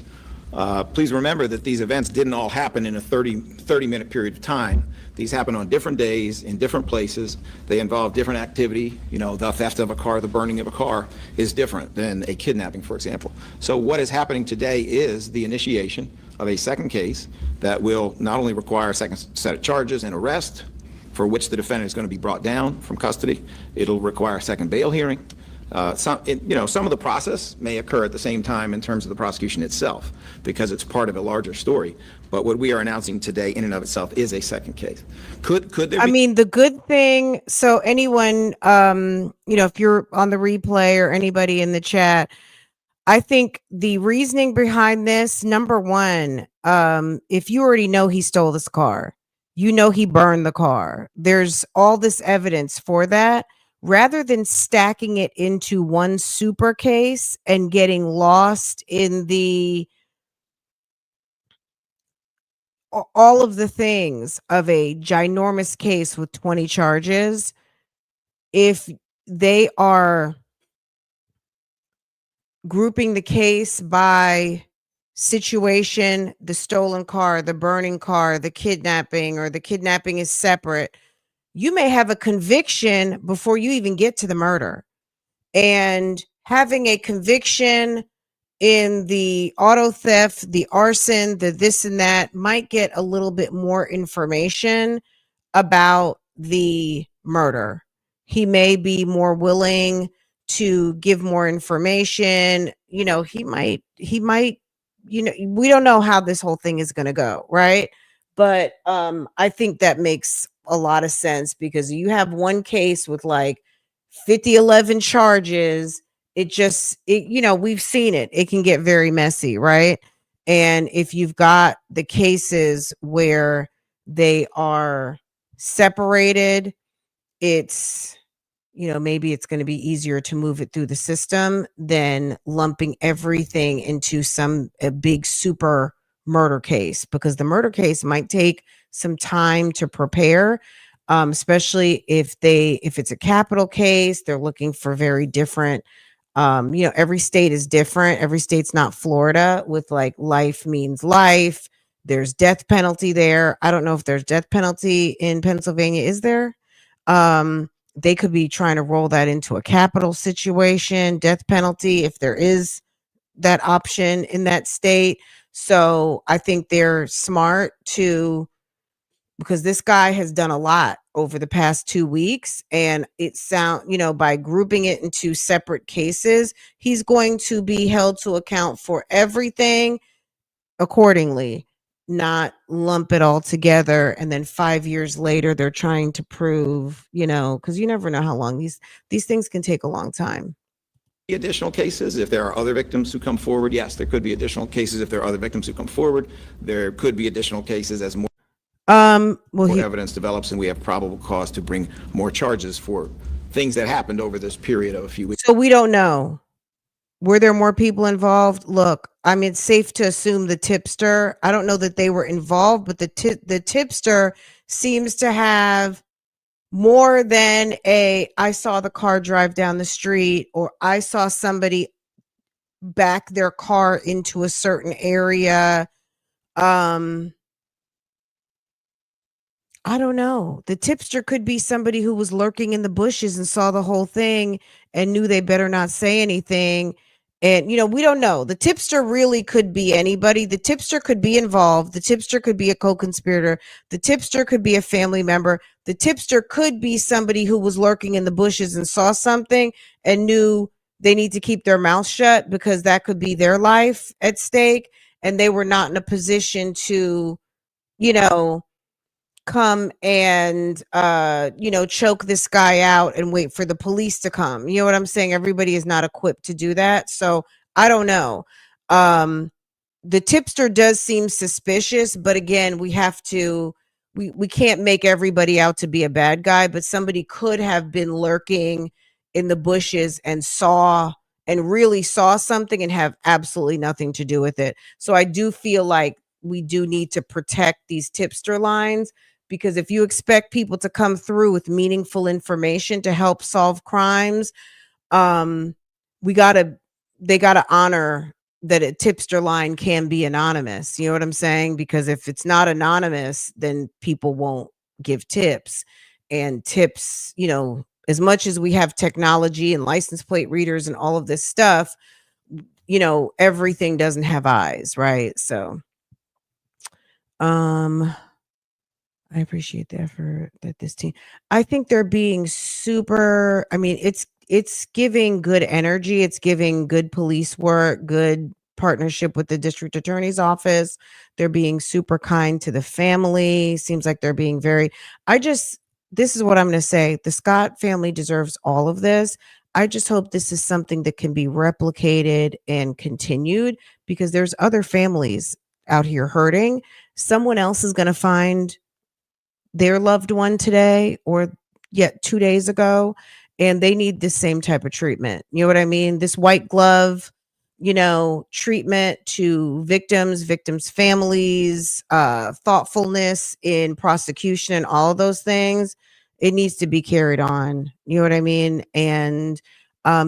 Please remember that these events didn't all happen in a 30-minute period of time. These happen on different days, in different places. They involve different activity. You know, the theft of a car, the burning of a car is different than a kidnapping, for example. So what is happening today is the initiation of a second case that will not only require a second set of charges and arrest, for which the defendant is going to be brought down from custody. It'll require a second bail hearing. Some of the process may occur at the same time in terms of the prosecution itself, because it's part of a larger story. But what we are announcing today in and of itself is a second case. Could there be? I mean, the good thing, so anyone, if you're on the replay or anybody in the chat, I think the reasoning behind this, number one, if you already know he stole this car, you know he burned the car, there's all this evidence for that. Rather than stacking it into one super case and getting lost in all of the things of a ginormous case with 20 charges, if they are grouping the case by situation, the stolen car, the burning car, the kidnapping, or the kidnapping is separate, you may have a conviction before you even get to the murder. And having a conviction in the auto theft, the arson, the this and that might get a little bit more information about the murder. He may be more willing to give more information. You know, he might, we don't know how this whole thing is going to go, right? But I think that makes a lot of sense, because you have one case with like 11 charges. We've seen it. It can get very messy, right? And if you've got the cases where they are separated, it's, maybe it's going to be easier to move it through the system than lumping everything into a big super murder case, because the murder case might take some time to prepare, especially if it's a capital case. They're looking for very different, every state is different. Every state's not Florida with like life means life. There's death penalty there. I don't know if there's death penalty in Pennsylvania. Is there? They could be trying to roll that into a capital situation, death penalty, if there is that option in that state. So I think they're smart to, because this guy has done a lot over the past 2 weeks, and by grouping it into separate cases, he's going to be held to account for everything accordingly, not lump it all together. And then 5 years later, they're trying to prove, because you never know how long these things can take a long time. Additional cases, if there are other victims who come forward, yes, there could be additional cases. If there are other victims who come forward, there could be additional cases as more evidence develops and we have probable cause to bring more charges for things that happened over this period of a few weeks. So we don't know. Were there more people involved? Look, I mean, it's safe to assume the tipster. I don't know that they were involved, but the tipster seems to have more than I saw the car drive down the street, or I saw somebody back their car into a certain area. I don't know. The tipster could be somebody who was lurking in the bushes and saw the whole thing and knew they better not say anything. And, we don't know. The tipster really could be anybody. The tipster could be involved. The tipster could be a co-conspirator. The tipster could be a family member. The tipster could be somebody who was lurking in the bushes and saw something and knew they need to keep their mouth shut because that could be their life at stake. And they were not in a position to, come and choke this guy out and wait for the police to come. You know what I'm saying? Everybody is not equipped to do that. So I don't know. The tipster does seem suspicious, but again, we can't make everybody out to be a bad guy, but somebody could have been lurking in the bushes and really saw something and have absolutely nothing to do with it. So I do feel like we do need to protect these tipster lines, because if you expect people to come through with meaningful information to help solve crimes, they gotta honor that a tipster line can be anonymous. You know what I'm saying? Because if it's not anonymous, then people won't give tips. And tips, as much as we have technology and license plate readers and all of this stuff, everything doesn't have eyes, right? So I appreciate the effort that this team, I think they're being super, it's giving good energy. It's giving good police work, good partnership with the district attorney's office. They're being super kind to the family. Seems like they're being this is what I'm going to say. The Scott family deserves all of this. I just hope this is something that can be replicated and continued, because there's other families out here hurting. Someone else is going to find their loved one today or 2 days ago, and they need the same type of treatment. You know what I mean? This white glove, treatment to victims' families, thoughtfulness in prosecution and all of those things. It needs to be carried on. You know what I mean? And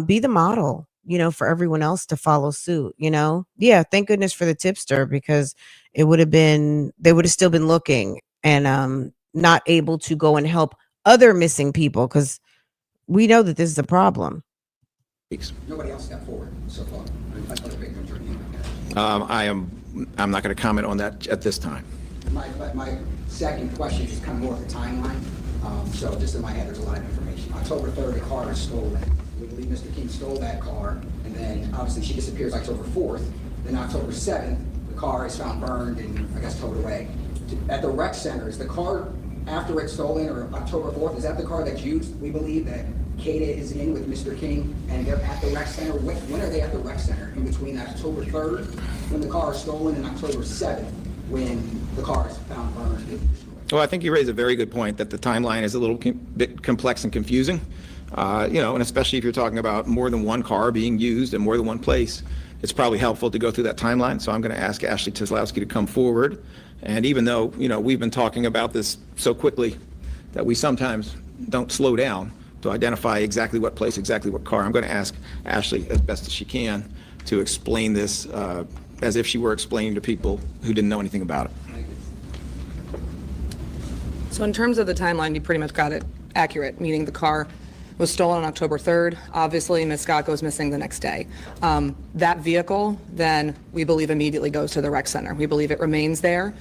be the model, for everyone else to follow suit, Yeah, thank goodness for the tipster, because they would have still been looking and not able to go and help other missing people, because we know that this is a problem. Nobody else stepped forward so far. Other victims or I'm not going to comment on that at this time. My second question is kind of more of a timeline. So just in my head, there's a lot of information. October 3rd, the car is stolen. We believe Mr. King stole that car, and then obviously she disappears October 4th. Then October 7th, the car is found burned and I guess towed away. At the rec center, is the car after it's stolen, or October 4th, is that the car that's used, we believe, that Kada is in with Mr. King, and they're at the rec center? When are they at the rec center? In between October 3rd, when the car is stolen, and October 7th, when the car is found burned and destroyed? Well, I think you raise a very good point that the timeline is a little bit complex and confusing, and especially if you're talking about more than one car being used in more than one place. it's probably helpful to go through that timeline. So I'm going to ask Ashley Tizlowski to come forward. And even though, we've been talking about this so quickly that we sometimes don't slow down to identify exactly what place, exactly what car, I'm going to ask Ashley as best as she can to explain this as if she were explaining to people who didn't know anything about it. So in terms of the timeline, you pretty much got it accurate, meaning the car was stolen on October 3rd. Obviously, Ms. Scott goes missing the next day. That vehicle then, we believe, immediately goes to the rec center. We believe it remains there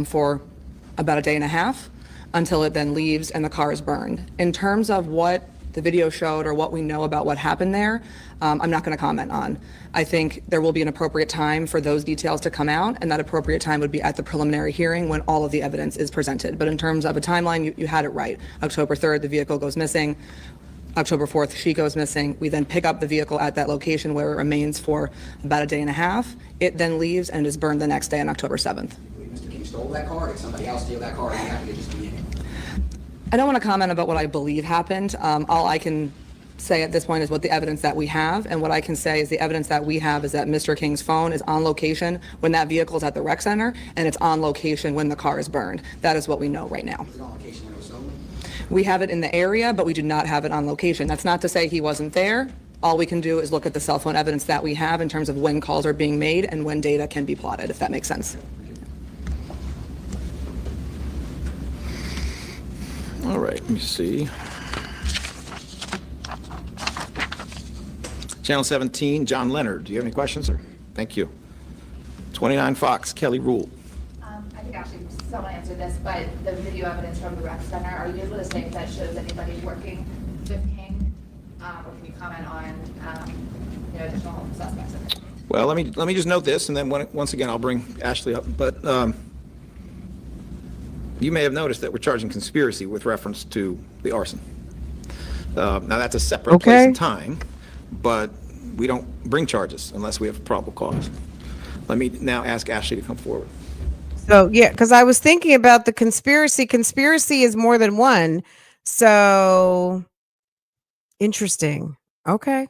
for about a day and a half until it then leaves and the car is burned. In terms of what the video showed or what we know about what happened there, I'm not going to comment on. I think there will be an appropriate time for those details to come out, and that appropriate time would be at the preliminary hearing when all of the evidence is presented. But in terms of a timeline, you had it right. October 3rd, the vehicle goes missing. October 4th, she goes missing. We then pick up the vehicle at that location where it remains for about a day and a half. It then leaves and is burned the next day on October 7th. Mr. King stole that car, did somebody else steal that car, and you have to just be in it? I don't want to comment about what I believe happened. All I can say at this point is what the evidence that we have, and what I can say is the evidence that we have is that Mr. King's phone is on location when that vehicle is at the rec center, and it's on location when the car is burned. That is what we know right now. Was it on location when it was stolen? We have it in the area, but we do not have it on location. That's not to say he wasn't there. All we can do is look at the cell phone evidence that we have in terms of when calls are being made and when data can be plotted, if that makes sense. All right, let me see. Channel 17, John Leonard. Do you have any questions, sir? Thank you. 29 Fox, Kelly Rule. I think actually someone answered this, but the video evidence from the rec center, are you able to say if that shows anybody working with King? Or can you comment on, additional suspects of it? Well, let me just note this, and then once again, I'll bring Ashley up. But you may have noticed that we're charging conspiracy with reference to the arson. Now, that's a separate place and time, but we don't bring charges unless we have probable cause. Let me now ask Ashley to come forward. So, yeah, because I was thinking about the conspiracy. Conspiracy is more than one. So, interesting. Okay.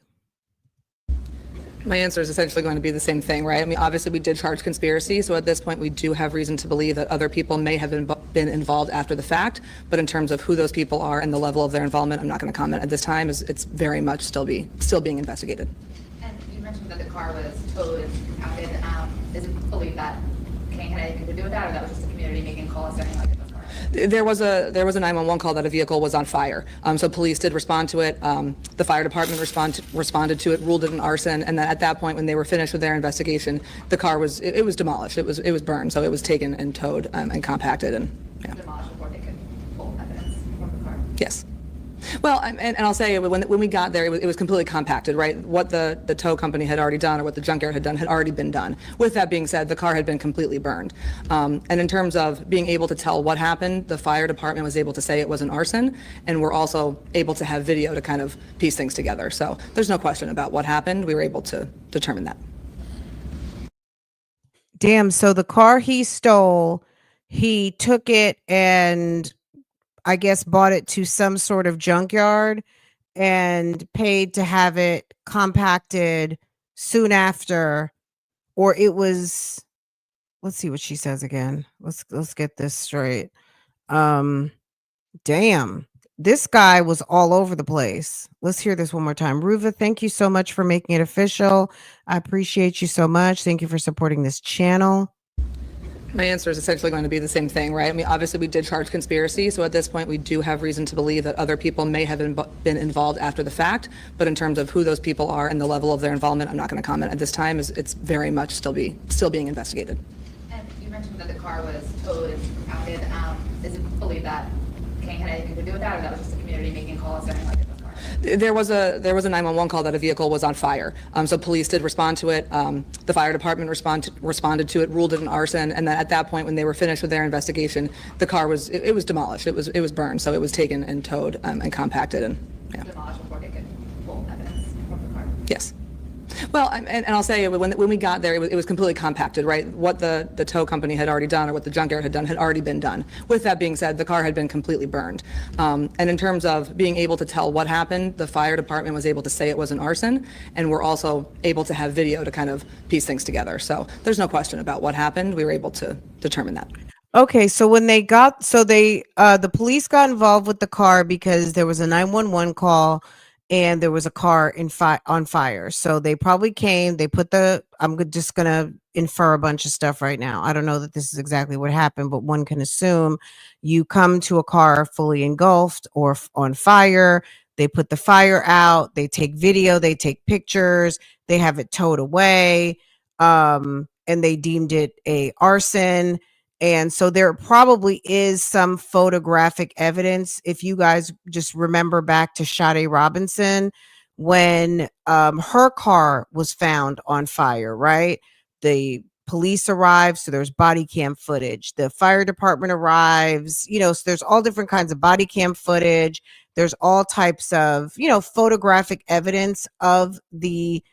My answer is essentially going to be the same thing, right? I mean, obviously, we did charge conspiracy, so at this point, we do have reason to believe that other people may have been involved after the fact, but in terms of who those people are and the level of their involvement, I'm not going to comment at this time, as it's very much still being investigated. And you mentioned that the car was towed and impounded. Is it believed that King had anything to do with that, or that was just the community making calls saying like it was car? There was a 911 call that a vehicle was on fire. So police did respond to it. The fire department responded to it, ruled it an arson, and then at that point, when they were finished with their investigation, the car was demolished. It was burned, so it was taken and towed and compacted and yeah. Demolished before they could pull evidence from the car. Yes. Well, and I'll say when we got there, it was completely compacted, right? What the tow company had already done or what the junkyard had done had already been done. With that being said, the car had been completely burned. And in terms of being able to tell what happened, the fire department was able to say it was an arson, and we're also able to have video to kind of piece things together. So there's no question about what happened. We were able to determine that. Damn. So the car he stole, he took it and I guess bought it to some sort of junkyard and paid to have it compacted soon after, or it was, let's see what she says again. Let's get this straight. Damn, this guy was all over the place. Let's hear this one more time. Ruva, thank you so much for making it official. I appreciate you so much. Thank you for supporting this channel. My answer is essentially going to be the same thing, right? I mean, obviously, we did charge conspiracy, so at this point, we do have reason to believe that other people may have been involved after the fact, but in terms of who those people are and the level of their involvement, I'm not going to comment at this time, as it's very much still being investigated. And you mentioned that the car was towed and impounded. Is it believed that King had anything to do with that, or that was just the community making calls saying like it was car? There was a 911 call that a vehicle was on fire. So police did respond to it. The fire department responded to it, ruled it an arson, and then at that point, when they were finished with their investigation, the car was demolished. It was burned, so it was taken and towed and compacted and yeah. Demolished before they could pull evidence from the car. Yes. Well, and I'll say, when we got there, it was completely compacted, right? What the tow company had already done, or what the junkyard had done, had already been done. With that being said, the car had been completely burned. And in terms of being able to tell what happened, the fire department was able to say it was an arson, and we're also able to have video to kind of piece things together. So there's no question about what happened. We were able to determine that. Okay, so when they the police got involved with the car because there was a 911 call and there was a car on fire. So they probably came, they put just going to infer a bunch of stuff right now. I don't know that this is exactly what happened, but one can assume you come to a car fully engulfed or on fire. They put the fire out, they take video, they take pictures, they have it towed away, and they deemed it a arson. And so there probably is some photographic evidence. If you guys just remember back to Sade Robinson, when her car was found on fire, right? The police arrived, so there's body cam footage. The fire department arrives, so there's all different kinds of body cam footage. There's all types of, photographic evidence of the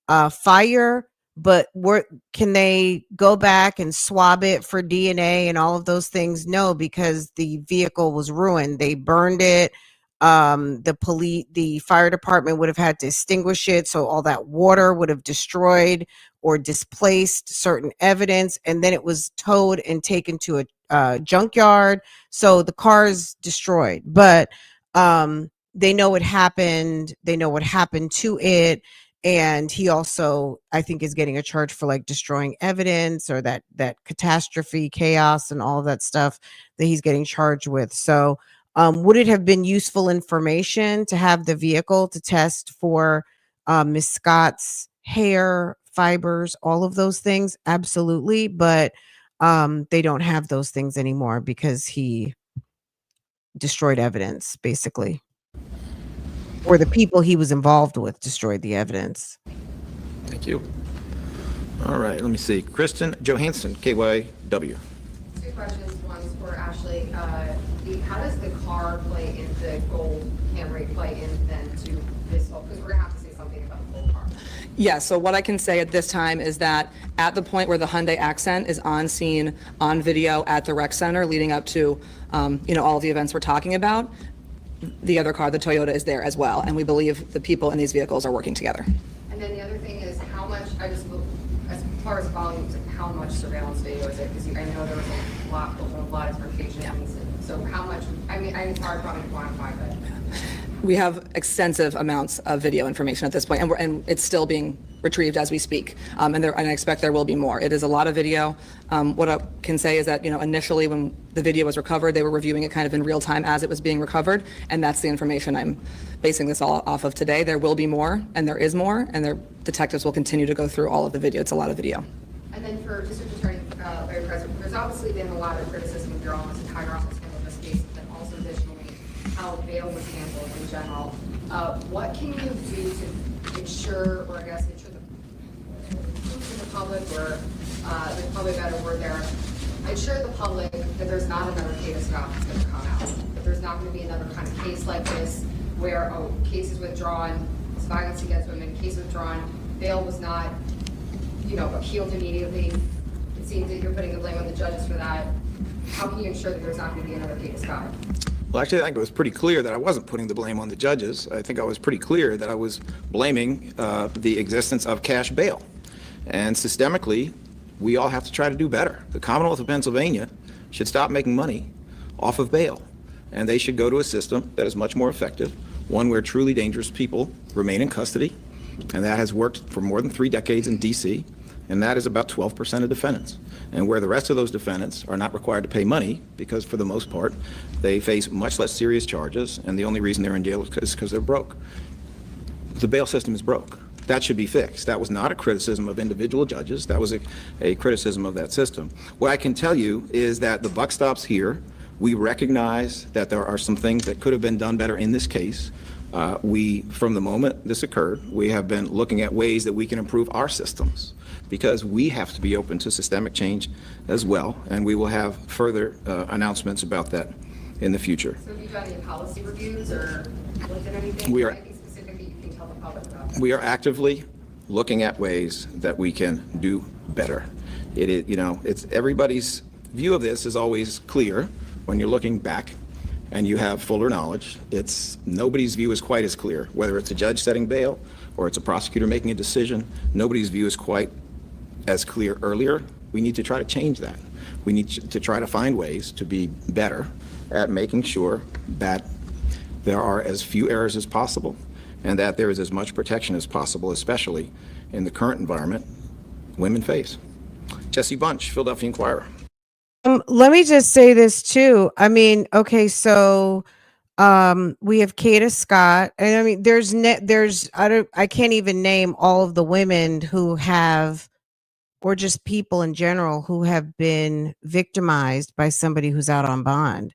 fire. But can they go back and swab it for DNA and all of those things? No, because the vehicle was ruined. They burned it. The fire department would have had to extinguish it. So all that water would have destroyed or displaced certain evidence. And then it was towed and taken to a junkyard. So the car is destroyed, but they know it happened. They know what happened to it. And he also, I think, is getting a charge for like destroying evidence or that catastrophe, chaos, and all of that stuff that he's getting charged with. So would it have been useful information to have the vehicle to test for Miss Scott's hair, fibers, all of those things? Absolutely. But they don't have those things anymore because he destroyed evidence, basically. Or the people he was involved with destroyed the evidence. Thank you. All right, let me see. Kristen Johansson, KYW. Two questions. One's for Ashley. How does the car play in the gold Camry play in then to this whole, because we're gonna have to say something about the gold car. Yeah, so what I can say at this time is that at the point where the Hyundai Accent is on scene, on video at the rec center leading up to, all of the events we're talking about, the other car, the Toyota, is there as well. And we believe the people in these vehicles are working together. And then the other thing is how much, as far as volumes, how much surveillance video is it? Because I know there was a lot of different occasions. So how much, it's hard probably to quantify, but. We have extensive amounts of video information at this point, and it's still being retrieved as we speak. And I expect there will be more. It is a lot of video. What I can say is that, initially when the video was recovered, they were reviewing it kind of in real time as it was being recovered. And that's the information I'm basing this all off of today. There will be more, and there is more, and their detectives will continue to go through all of the video. It's a lot of video. And then for District Attorney Larry President, there's obviously been a lot of criticism of your office and how your office handled this case, but also additionally how bail was handled in general. What can you do to ensure, or I guess ensure the public, or the public better word there, ensure the public that there's not another Kada Scott that's going to come out, that there's not going to be another kind of case like this where case is withdrawn, it's violence against women, case withdrawn, bail was not, appealed immediately. It seems that you're putting the blame on the judges for that. How can you ensure that there's not going to be another Kada Scott? Well, actually, I think it was pretty clear that I wasn't putting the blame on the judges. I think I was pretty clear that I was blaming the existence of cash bail. And systemically, we all have to try to do better. The Commonwealth of Pennsylvania should stop making money off of bail. And they should go to a system that is much more effective, one where truly dangerous people remain in custody. And that has worked for more than 3 decades in D.C., and that is about 12% of defendants. And where the rest of those defendants are not required to pay money, because for the most part, they face much less serious charges, and the only reason they're in jail is because they're broke. The bail system is broke. That should be fixed. That was not a criticism of individual judges. That was a criticism of that system. What I can tell you is that the buck stops here. We recognize that there are some things that could have been done better in this case. From the moment this occurred, we have been looking at ways that we can improve our systems, because we have to be open to systemic change as well, and we will have further announcements about that in the future. So have you done any policy reviews or looked at anything? We are- Anything specific that you can tell the public about? We are actively looking at ways that we can do better. It is, it's everybody's view of this is always clear when you're looking back and you have fuller knowledge. It's nobody's view is quite as clear, whether it's a judge setting bail or it's a prosecutor making a decision. Nobody's view is quite as clear earlier. We need to try to change that. We need to try to find ways to be better at making sure that there are as few errors as possible and that there is as much protection as possible, especially in the current environment women face. Jesse Bunch, Philadelphia Inquirer. Let me just say this too. I mean, okay, so we have Kada Scott, and I mean, I can't even name all of the women who have, or just people in general who have been victimized by somebody who's out on bond.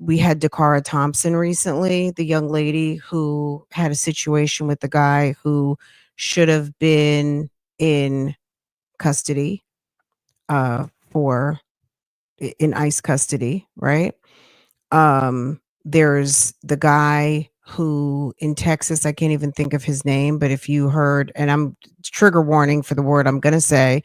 We had Dakara Thompson recently, the young lady who had a situation with the guy who should have been in custody, for in ICE custody, right? There's the guy who in Texas, I can't even think of his name, but if you heard, and I'm trigger warning for the word I'm going to say,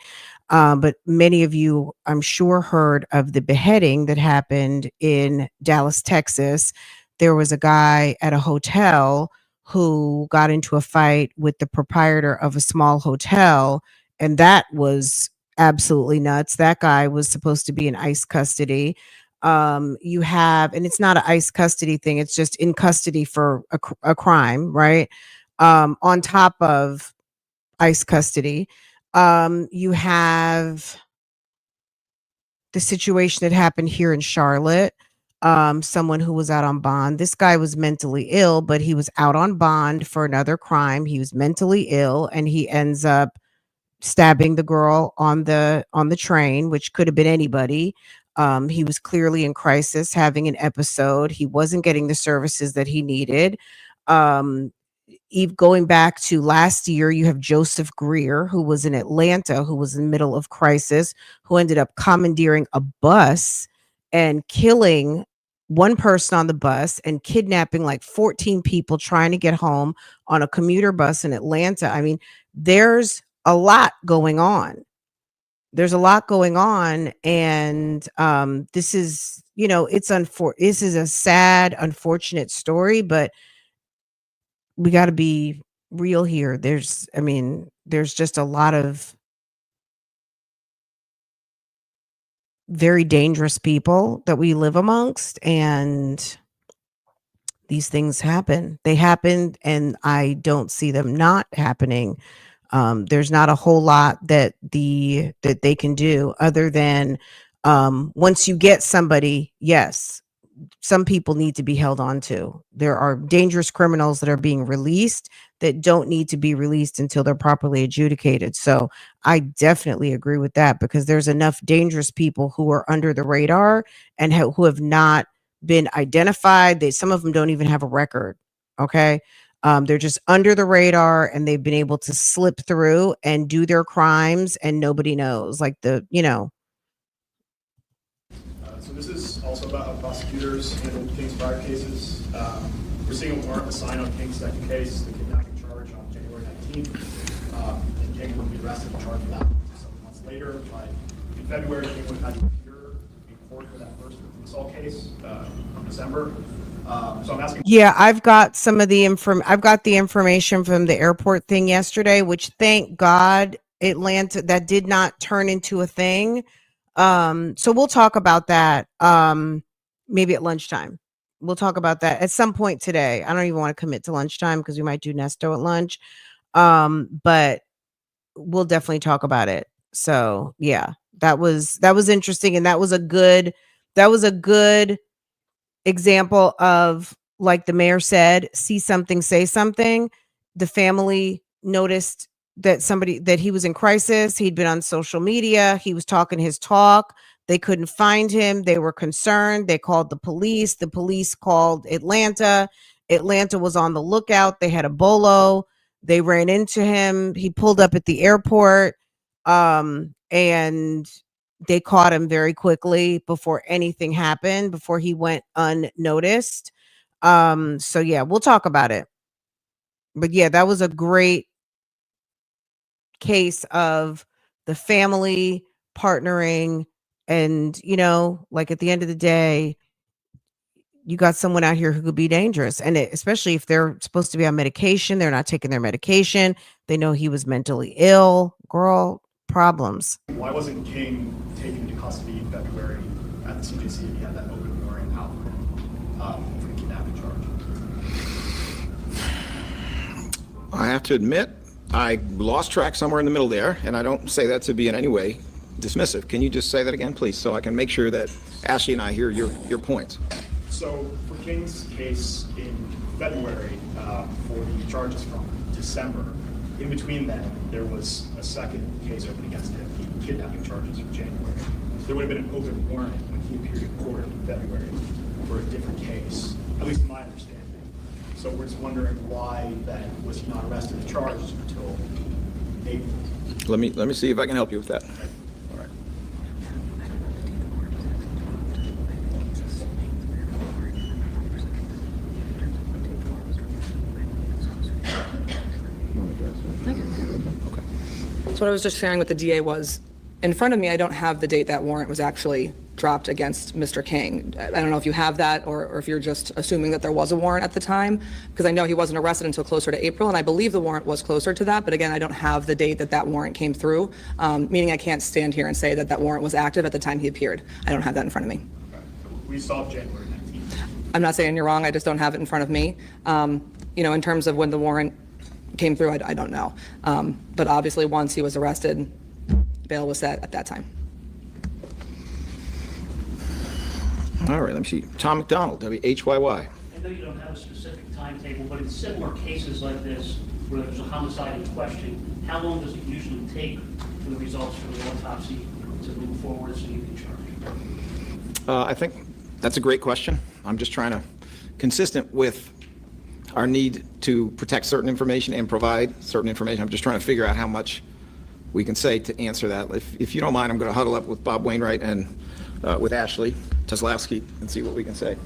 but many of you, I'm sure, heard of the beheading that happened in Dallas, Texas. There was a guy at a hotel who got into a fight with the proprietor of a small hotel, and that was absolutely nuts. That guy was supposed to be in ICE custody. You have, and it's not an ICE custody thing, it's just in custody for a crime, right? On top of ICE custody. You have the situation that happened here in Charlotte. Someone who was out on bond. This guy was mentally ill, but he was out on bond for another crime. He was mentally ill, and he ends up stabbing the girl on the train, which could have been anybody. He was clearly in crisis, having an episode. He wasn't getting the services that he needed. Going back to last year, you have Joseph Greer, who was in Atlanta, who was in the middle of crisis, who ended up commandeering a bus and killing one person on the bus and kidnapping like 14 people trying to get home on a commuter bus in Atlanta. I mean, there's a lot going on. There's a lot going on, and this is, this is a sad, unfortunate story, but we got to be real here. There's just a lot of very dangerous people that we live amongst, and these things happen. They happen, and I don't see them not happening. There's not a whole lot that they can do other than, once you get somebody, yes, some people need to be held on to. There are dangerous criminals that are being released that don't need to be released until they're properly adjudicated. So I definitely agree with that, because there's enough dangerous people who are under the radar and who have not been identified. Some of them don't even have a record. Okay. They're just under the radar, and they've been able to slip through and do their crimes, and nobody knows. Like So this is also about how prosecutors handle King's prior cases. We're seeing a warrant assigned on King's second case, the kidnapping charge, on January 19th. And King would be arrested and charged with that 7 months later. In February, King would have had to appear in court for that first assault case in December. So I'm asking. Yeah, I've got the information from the airport thing yesterday, which, thank God, Atlanta, that did not turn into a thing. So we'll talk about that maybe at lunchtime. We'll talk about that at some point today. I don't even want to commit to lunchtime because we might do Nesto at lunch. But we'll definitely talk about it. So yeah, that was interesting, and that was a good example of, like the mayor said, see something, say something. The family noticed that he was in crisis. He'd been on social media. He was talking his talk. They couldn't find him. They were concerned. They called the police. The police called Atlanta. Atlanta was on the lookout. They had a bolo. They ran into him. He pulled up at the airport. And they caught him very quickly before anything happened, before he went unnoticed. So yeah, we'll talk about it. But yeah, that was a great case of the family partnering, and like at the end of the day, you got someone out here who could be dangerous, and especially if they're supposed to be on medication, they're not taking their medication. They know he was mentally ill. Girl, problems. Why wasn't King taken into custody in February at the CJC and he had that open warrant out for the kidnapping charge? I have to admit, I lost track somewhere in the middle there, and I don't say that to be in any way dismissive. Can you just say that again, please, so I can make sure that Ashley and I hear your points? So for King's case in February, for the charges from December, in between then, there was a second case open against him, the kidnapping charges from January. There would have been an open warrant when he appeared in court in February for a different case, at least in my understanding. So we're just wondering why then was he not arrested and charged until April? Let me see if I can help you with that. All right. So what I was just sharing with the DA was, in front of me, I don't have the date that warrant was actually dropped against Mr. King. I don't know if you have that or if you're just assuming that there was a warrant at the time, because I know he wasn't arrested until closer to April, and I believe the warrant was closer to that, but again, I don't have the date that that warrant came through, meaning I can't stand here and say that that warrant was active at the time he appeared. I don't have that in front of me. We saw January 19th. I'm not saying you're wrong, I just don't have it in front of me. In terms of when the warrant came through, I don't know. But obviously, once he was arrested, bail was set at that time. All right, let me see. Tom McDonald, WHYY. I know you don't have a specific timetable, but in similar cases like this, where there's a homicide in question, how long does it usually take for the results from the autopsy to move forward so you can charge? I think that's a great question. I'm just trying to, consistent with our need to protect certain information and provide certain information, I'm just trying to figure out how much we can say to answer that. If you don't mind, I'm going to huddle up with Bob Wainwright and with Ashley Teslowski and see what we can say.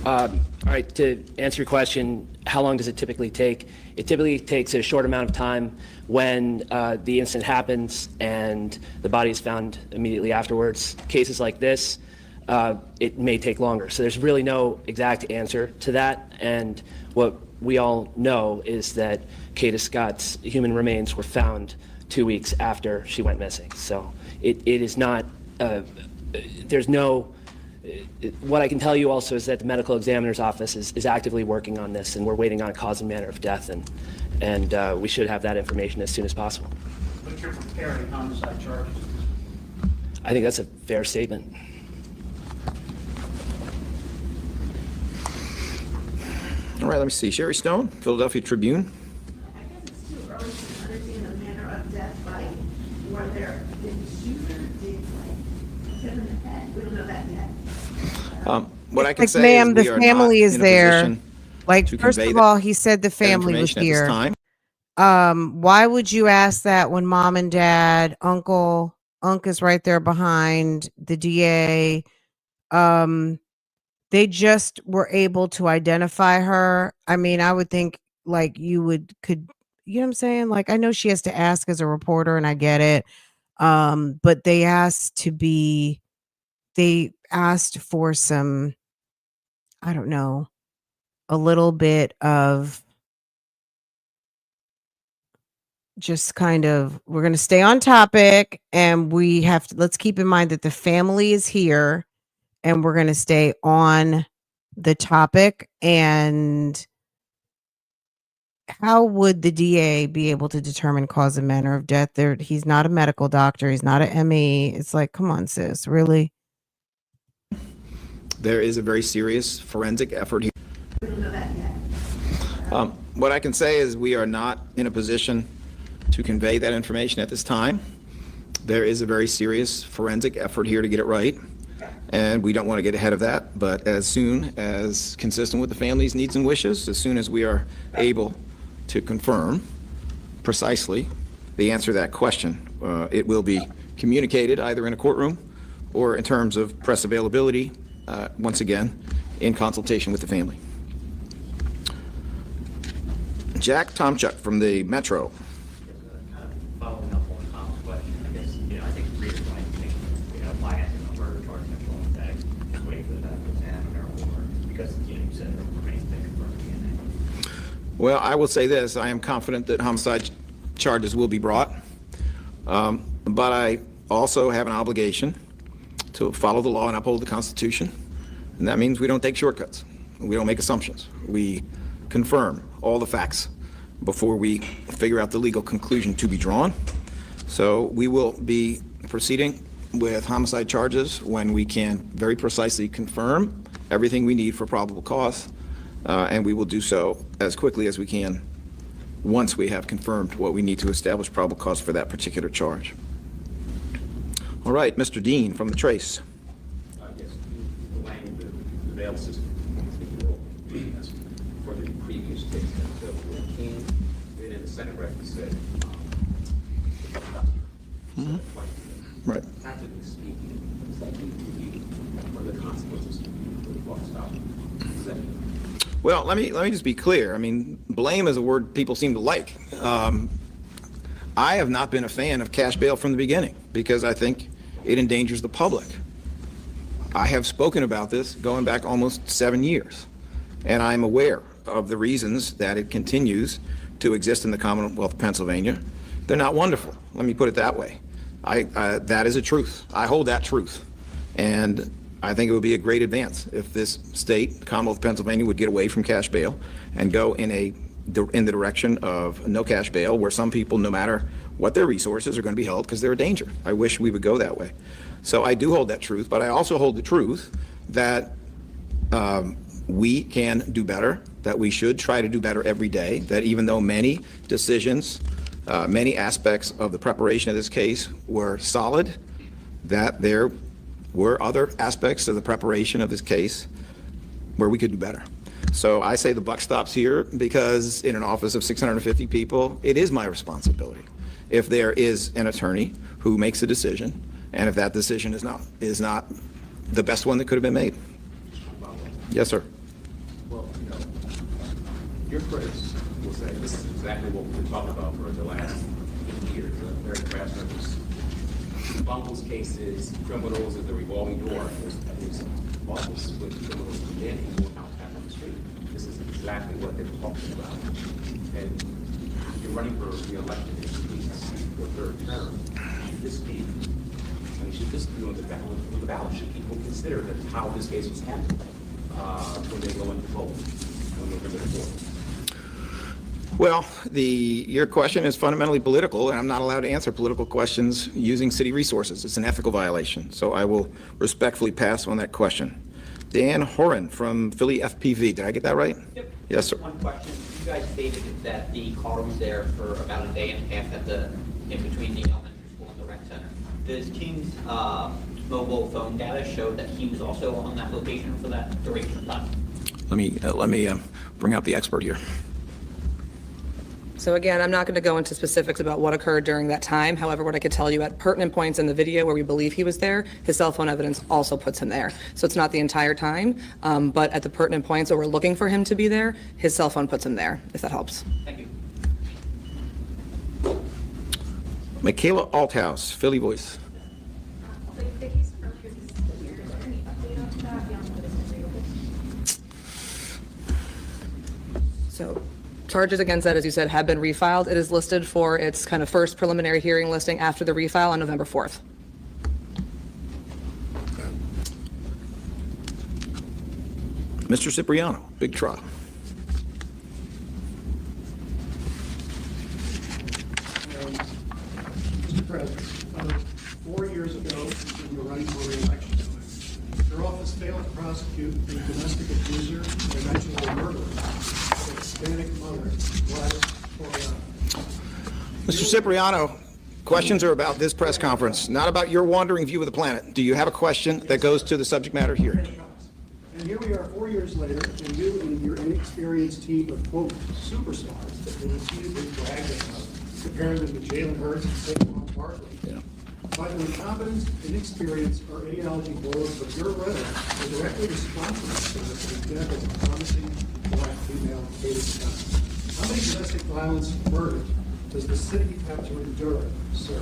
All right, to answer your question, how long does it typically take? It typically takes a short amount of time when the incident happens and the body is found immediately afterwards. Cases like this, it may take longer. So there's really no exact answer to that. And what we all know is that Kada Scott's human remains were found 2 weeks after she went missing. So it is not, there's no, what I can tell you also is that the medical examiner's office is actively working on this, and we're waiting on cause and manner of death, and we should have that information as soon as possible. But you're preparing homicide charges. I think that's a fair statement. All right, let me see. Sherry Stone, Philadelphia Tribune. I guess it's too early to understand the manner of death, like, were there, did the shooter, hit him in the head? We don't know that yet. What I can Like, say ma'am, is the we are family not is in a there. position Like, to first convey of all, he said the that family was information at this here. time. Why would you ask that when mom and dad, Unc is right there behind the DA? They just were able to identify her. I mean, I would think like you know what I'm saying? Like, I know she has to ask as a reporter, and I get it. But they asked for some, I don't know, a little bit of just kind of, we're going to stay on topic, and let's keep in mind that the family is here, and we're going to stay on the topic. And how would the DA be able to determine cause and manner of death? He's not a medical doctor. He's not an ME. It's like, come on, sis, really? There is a very serious forensic effort here. We don't know that yet. What I can say is we are not in a position to convey that information at this time. There is a very serious forensic effort here to get it right, and we don't want to get ahead of that, but as soon as consistent with the family's needs and wishes, as soon as we are able to confirm precisely the answer to that question, it will be communicated either in a courtroom or in terms of press availability, once again, in consultation with the family. Jack Tomchuk from the Metro. Kind of following up on Tom's question, I guess, I think the reason why you think, why hasn't a murder charge been thrown back, just waiting for the medical examiner, or because, you said there remains to confirm DNA? Well, I will say this, I am confident that homicide charges will be brought, but I also have an obligation to follow the law and uphold the Constitution, and that means we don't take shortcuts. We don't make assumptions. We confirm all the facts before we figure out the legal conclusion to be drawn. So we will be proceeding with homicide charges when we can very precisely confirm everything we need for probable cause, and we will do so as quickly as we can once we have confirmed what we need to establish probable cause for that particular charge. All right, Mr. Dean from the Trace. Yes, Elaine, the bail system for the previous case that Keon King, and in the Senate record said, Right. practically speaking, what are the consequences for the bus stop? Well, let me just be clear. I mean, blame is a word people seem to like. I have not been a fan of cash bail from the beginning because I think it endangers the public. I have spoken about this going back almost 7 years, and I'm aware of the reasons that it continues to exist in the Commonwealth of Pennsylvania. They're not wonderful. Let me put it that way. That is a truth. I hold that truth, and I think it would be a great advance if this state, Commonwealth of Pennsylvania, would get away from cash bail and go in the direction of no cash bail, where some people, no matter what their resources, are going to be held because they're a danger. I wish we would go that way. So I do hold that truth, but I also hold the truth that we can do better, that we should try to do better every day, that even though many decisions, many aspects of the preparation of this case were solid, that there were other aspects of the preparation of this case where we could do better. So I say the buck stops here because in an office of 650 people, it is my responsibility. If there is an attorney who makes a decision, and if that decision is not the best one that could have been made. Yes, sir. Well, your critics will say this is exactly what we've been talking about for the last 50 years. Very crash numbers. Bungles cases, criminals at the revolving door. There's office with criminals in and going out on the street. This is exactly what they're talking about. And you're running for re-election in your third term. Should this be on the ballot? Should people consider that how this case was handled when they go into vote on November 4th? Well, your question is fundamentally political, and I'm not allowed to answer political questions using city resources. It's an ethical violation, so I will respectfully pass on that question. Dan Horan from Philly FPV. Did I get that right? Yep. Yes, sir. One question. You guys stated that the car was there for about a day and a half in between the elementary school and the rec center. Does King's mobile phone data show that he was also on that location for that duration of time? Let me bring out the expert here. So again, I'm not going to go into specifics about what occurred during that time. However, what I could tell you at pertinent points in the video where we believe he was there, his cell phone evidence also puts him there. So it's not the entire time, but at the pertinent points where we're looking for him to be there, his cell phone puts him there, if that helps. Thank you. Michaela Althouse, Philly Voice. So charges against that, as you said, have been refiled. It is listed for its kind of first preliminary hearing listing after the refile on November 4th. Mr. Cipriano, big trial. Mr. President, 4 years ago, when you were running for re-election, Your office failed to prosecute the domestic abuser and eventually murderer of a Hispanic mother, Gladys Toriano. Mr. Cipriano, questions are about this press conference, not about your wandering view of the planet. Do you have a question that goes to the subject matter here? And here we are 4 years later, and you and your inexperienced team of, quote, superstars that they repeatedly bragged about, comparing them to Jalen Hurts and Saquon Barkley. By their incompetence, inexperience, or ideology blows, but your rhetoric are directly responsible for the death of a promising black female, Kada Scott. How many domestic violence murders does the city have to endure, sir?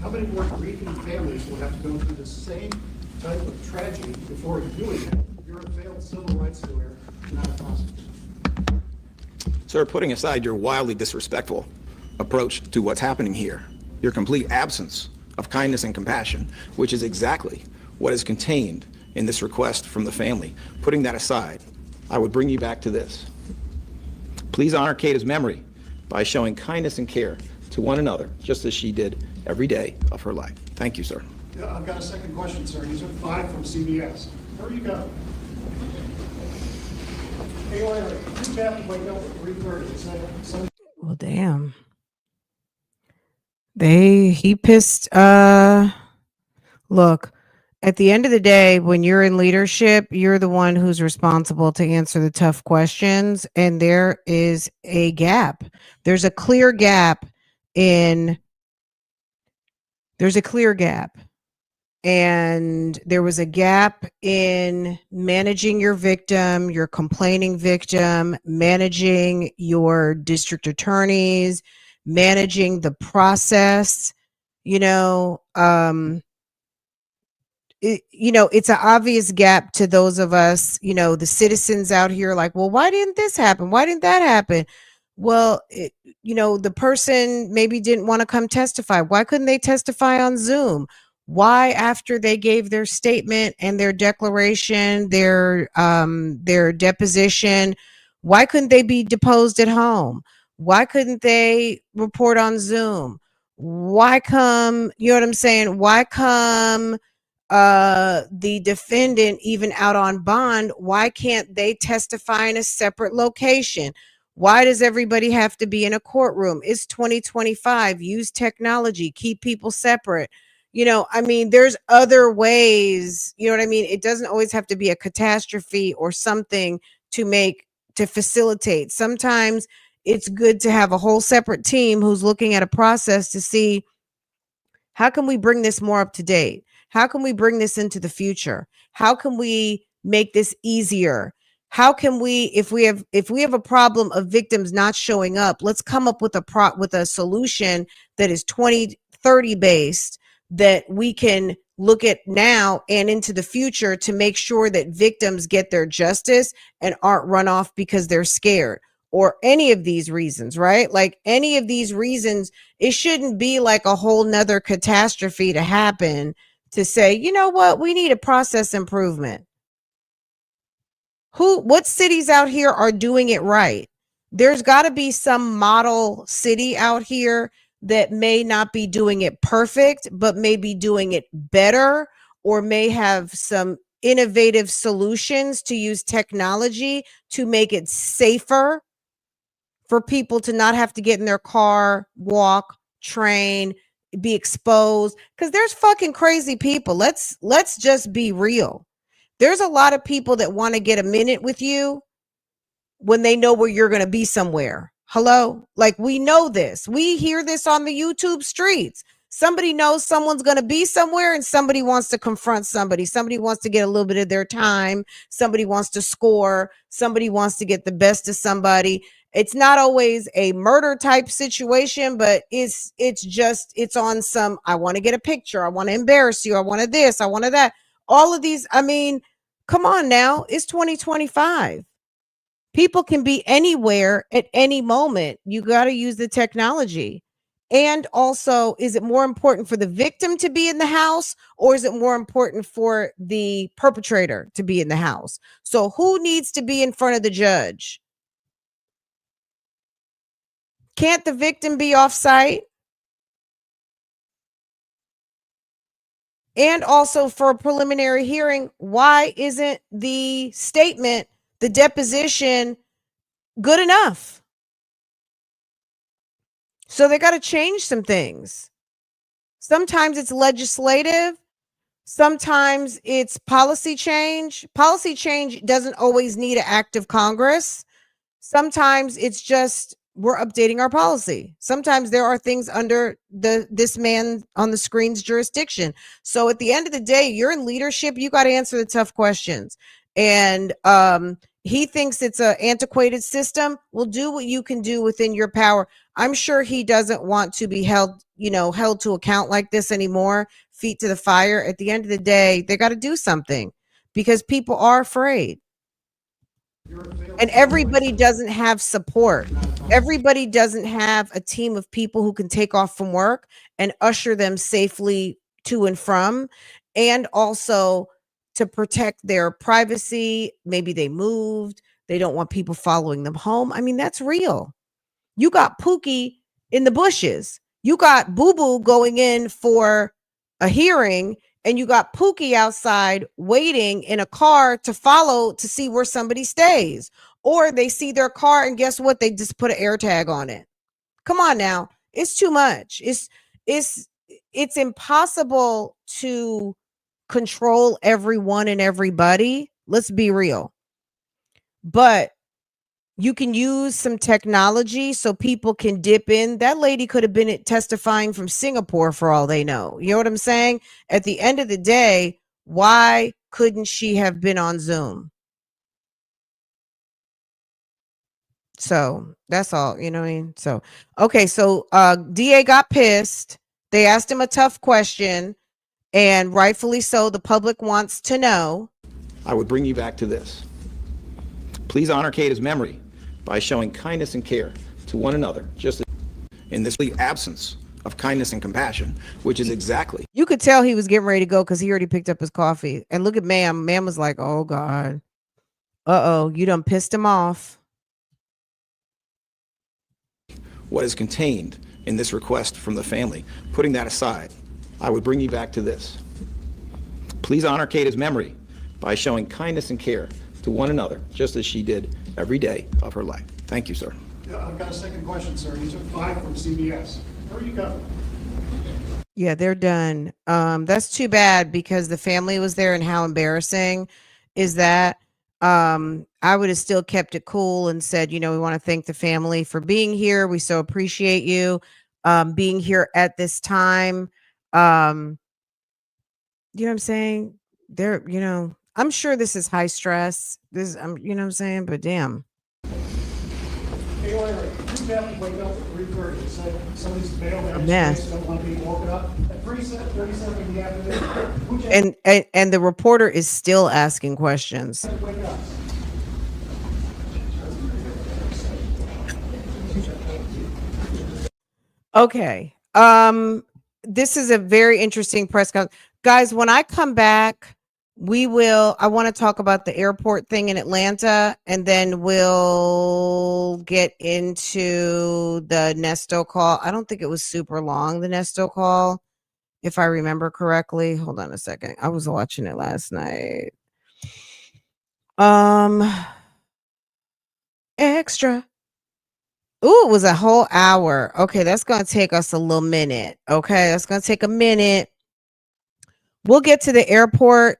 How many more grieving families will have to go through the same type of tragedy before doing it? You're a failed civil rights lawyer, not a prosecutor. Sir, putting aside your wildly disrespectful approach to what's happening here, your complete absence of kindness and compassion, which is exactly what is contained in this request from the family. Putting that aside, I would bring you back to this. Please honor Kada's memory by showing kindness and care to one another, just as she did every day of her life. Thank you, sir. Yeah, I've got a second question, sir. These are 5 from CBS. Where you go? Hey, Larry, you have to wake up at 3:30. Is that Sunday? Well, damn. He pissed, look, at the end of the day, when you're in leadership, you're the one who's responsible to answer the tough questions. And there is a gap. There's a clear gap and there was a gap in managing your victim, your complaining victim, managing your district attorneys, managing the process. It's an obvious gap to those of us, the citizens out here, like, well, why didn't this happen? Why didn't that happen? Well, the person maybe didn't want to come testify. Why couldn't they testify on Zoom? Why, after they gave their statement and their declaration, their deposition, why couldn't they be deposed at home? Why couldn't they report on Zoom? Why come, you know what I'm saying? Why come the defendant even out on bond? Why can't they testify in a separate location? Why does everybody have to be in a courtroom? It's 2025. Use technology. Keep people separate. There's other ways. You know what I mean? It doesn't always have to be a catastrophe or something to facilitate. Sometimes it's good to have a whole separate team who's looking at a process to see, how can we bring this more up to date? How can we bring this into the future? How can we make this easier? How can we, if we have a problem of victims not showing up, let's come up with a solution that is 2030 based, that we can look at now and into the future to make sure that victims get their justice and aren't run off because they're scared, or any of these reasons, right? Like any of these reasons, it shouldn't be like a whole nother catastrophe to happen to say, you know what, we need a process improvement. What cities out here are doing it right? There's got to be some model city out here that may not be doing it perfect, but may be doing it better, or may have some innovative solutions to use technology to make it safer for people to not have to get in their car, walk, train, be exposed. Because there's fucking crazy people. Let's just be real. There's a lot of people that want to get a minute with you when they know where you're going to be somewhere. Hello? Like, we know this. We hear this on the YouTube streets. Somebody knows someone's going to be somewhere, and somebody wants to confront somebody. Somebody wants to get a little bit of their time. Somebody wants to score. Somebody wants to get the best of somebody. It's not always a murder type situation, but it's on some, I want to get a picture. I want to embarrass you. I wanted this. I wanted that. All of these, come on now. It's 2025. People can be anywhere at any moment. You got to use the technology. And also, is it more important for the victim to be in the house, or is it more important for the perpetrator to be in the house? So who needs to be in front of the judge? Can't the victim be off site? And also for a preliminary hearing, why isn't the statement, the deposition, good enough? So they got to change some things. Sometimes it's legislative. Sometimes it's policy change. Policy change doesn't always need an act of Congress. Sometimes it's just we're updating our policy. Sometimes there are things under this man on the screen's jurisdiction. So at the end of the day, you're in leadership. You got to answer the tough questions. And he thinks it's an antiquated system. Well, do what you can do within your power. I'm sure he doesn't want to be held to account like this anymore. Feet to the fire. At the end of the day, they got to do something because people are afraid. And everybody doesn't have support. Everybody doesn't have a team of people who can take off from work and usher them safely to and from, and also to protect their privacy. Maybe they moved. They don't want people following them home. I mean, that's real. You got Pookie in the bushes. You got Boo Boo going in for a hearing, and you got Pookie outside waiting in a car to follow to see where somebody stays. Or they see their car and guess what? They just put an air tag on it. Come on now. It's too much. It's impossible to control everyone and everybody. Let's be real. But you can use some technology so people can dip in. That lady could have been testifying from Singapore for all they know. You know what I'm saying? At the end of the day, why couldn't she have been on Zoom? So that's all, you know what I mean? So, okay. So, DA got pissed. They asked him a tough question, and rightfully so. The public wants to know. I would bring you back to this. Please honor Kada's memory by showing kindness and care to one another, just in this absence of kindness and compassion, which is exactly. You could tell he was getting ready to go because he already picked up his coffee. And look at ma'am. Ma'am was like, oh, God. Uh-oh, you done pissed him off. What is contained in this request from the family. Putting that aside, I would bring you back to this. Please honor Kada's memory by showing kindness and care to one another, just as she did every day of her life. Thank you, sir. Yeah, I've got a second question, sir. You took 5 from CBS. Where are you going? Yeah, they're done. That's too bad because the family was there, and how embarrassing is that? I would have still kept it cool and said, we want to thank the family for being here. We so appreciate you being here at this time. You know what I'm saying? I'm sure this is high stress. You know what I'm saying? But damn. Hey, Larry, two families wake up at 3:30 and say somebody's bailed out A mess. don't want to be woken up at 3:37 in the afternoon. And the reporter is still asking questions. Wake up. Okay. This is a very interesting press conference. Guys, when I come back, I want to talk about the airport thing in Atlanta, and then we'll get into the Nesto call. I don't think it was super long, the Nesto call, if I remember correctly. Hold on a second. I was watching it last night. Extra. Ooh, it was a whole hour. Okay, that's going to take us a little minute. Okay, that's going to take a minute. We'll get to the airport.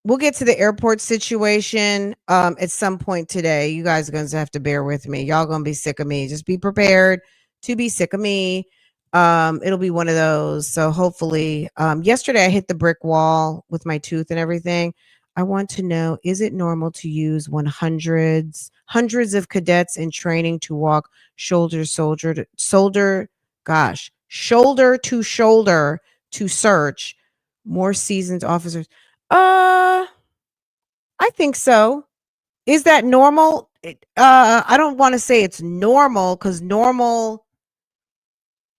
We'll get to the airport situation at some point today. You guys are going to have to bear with me. Y'all going to be sick of me. Just be prepared to be sick of me. It'll be one of those. So hopefully, yesterday I hit the brick wall with my tooth and everything. I want to know, is it normal to use hundreds of cadets in training to walk shoulder to shoulder to search more seasoned officers? I think so. Is that normal? I don't want to say it's normal because normal,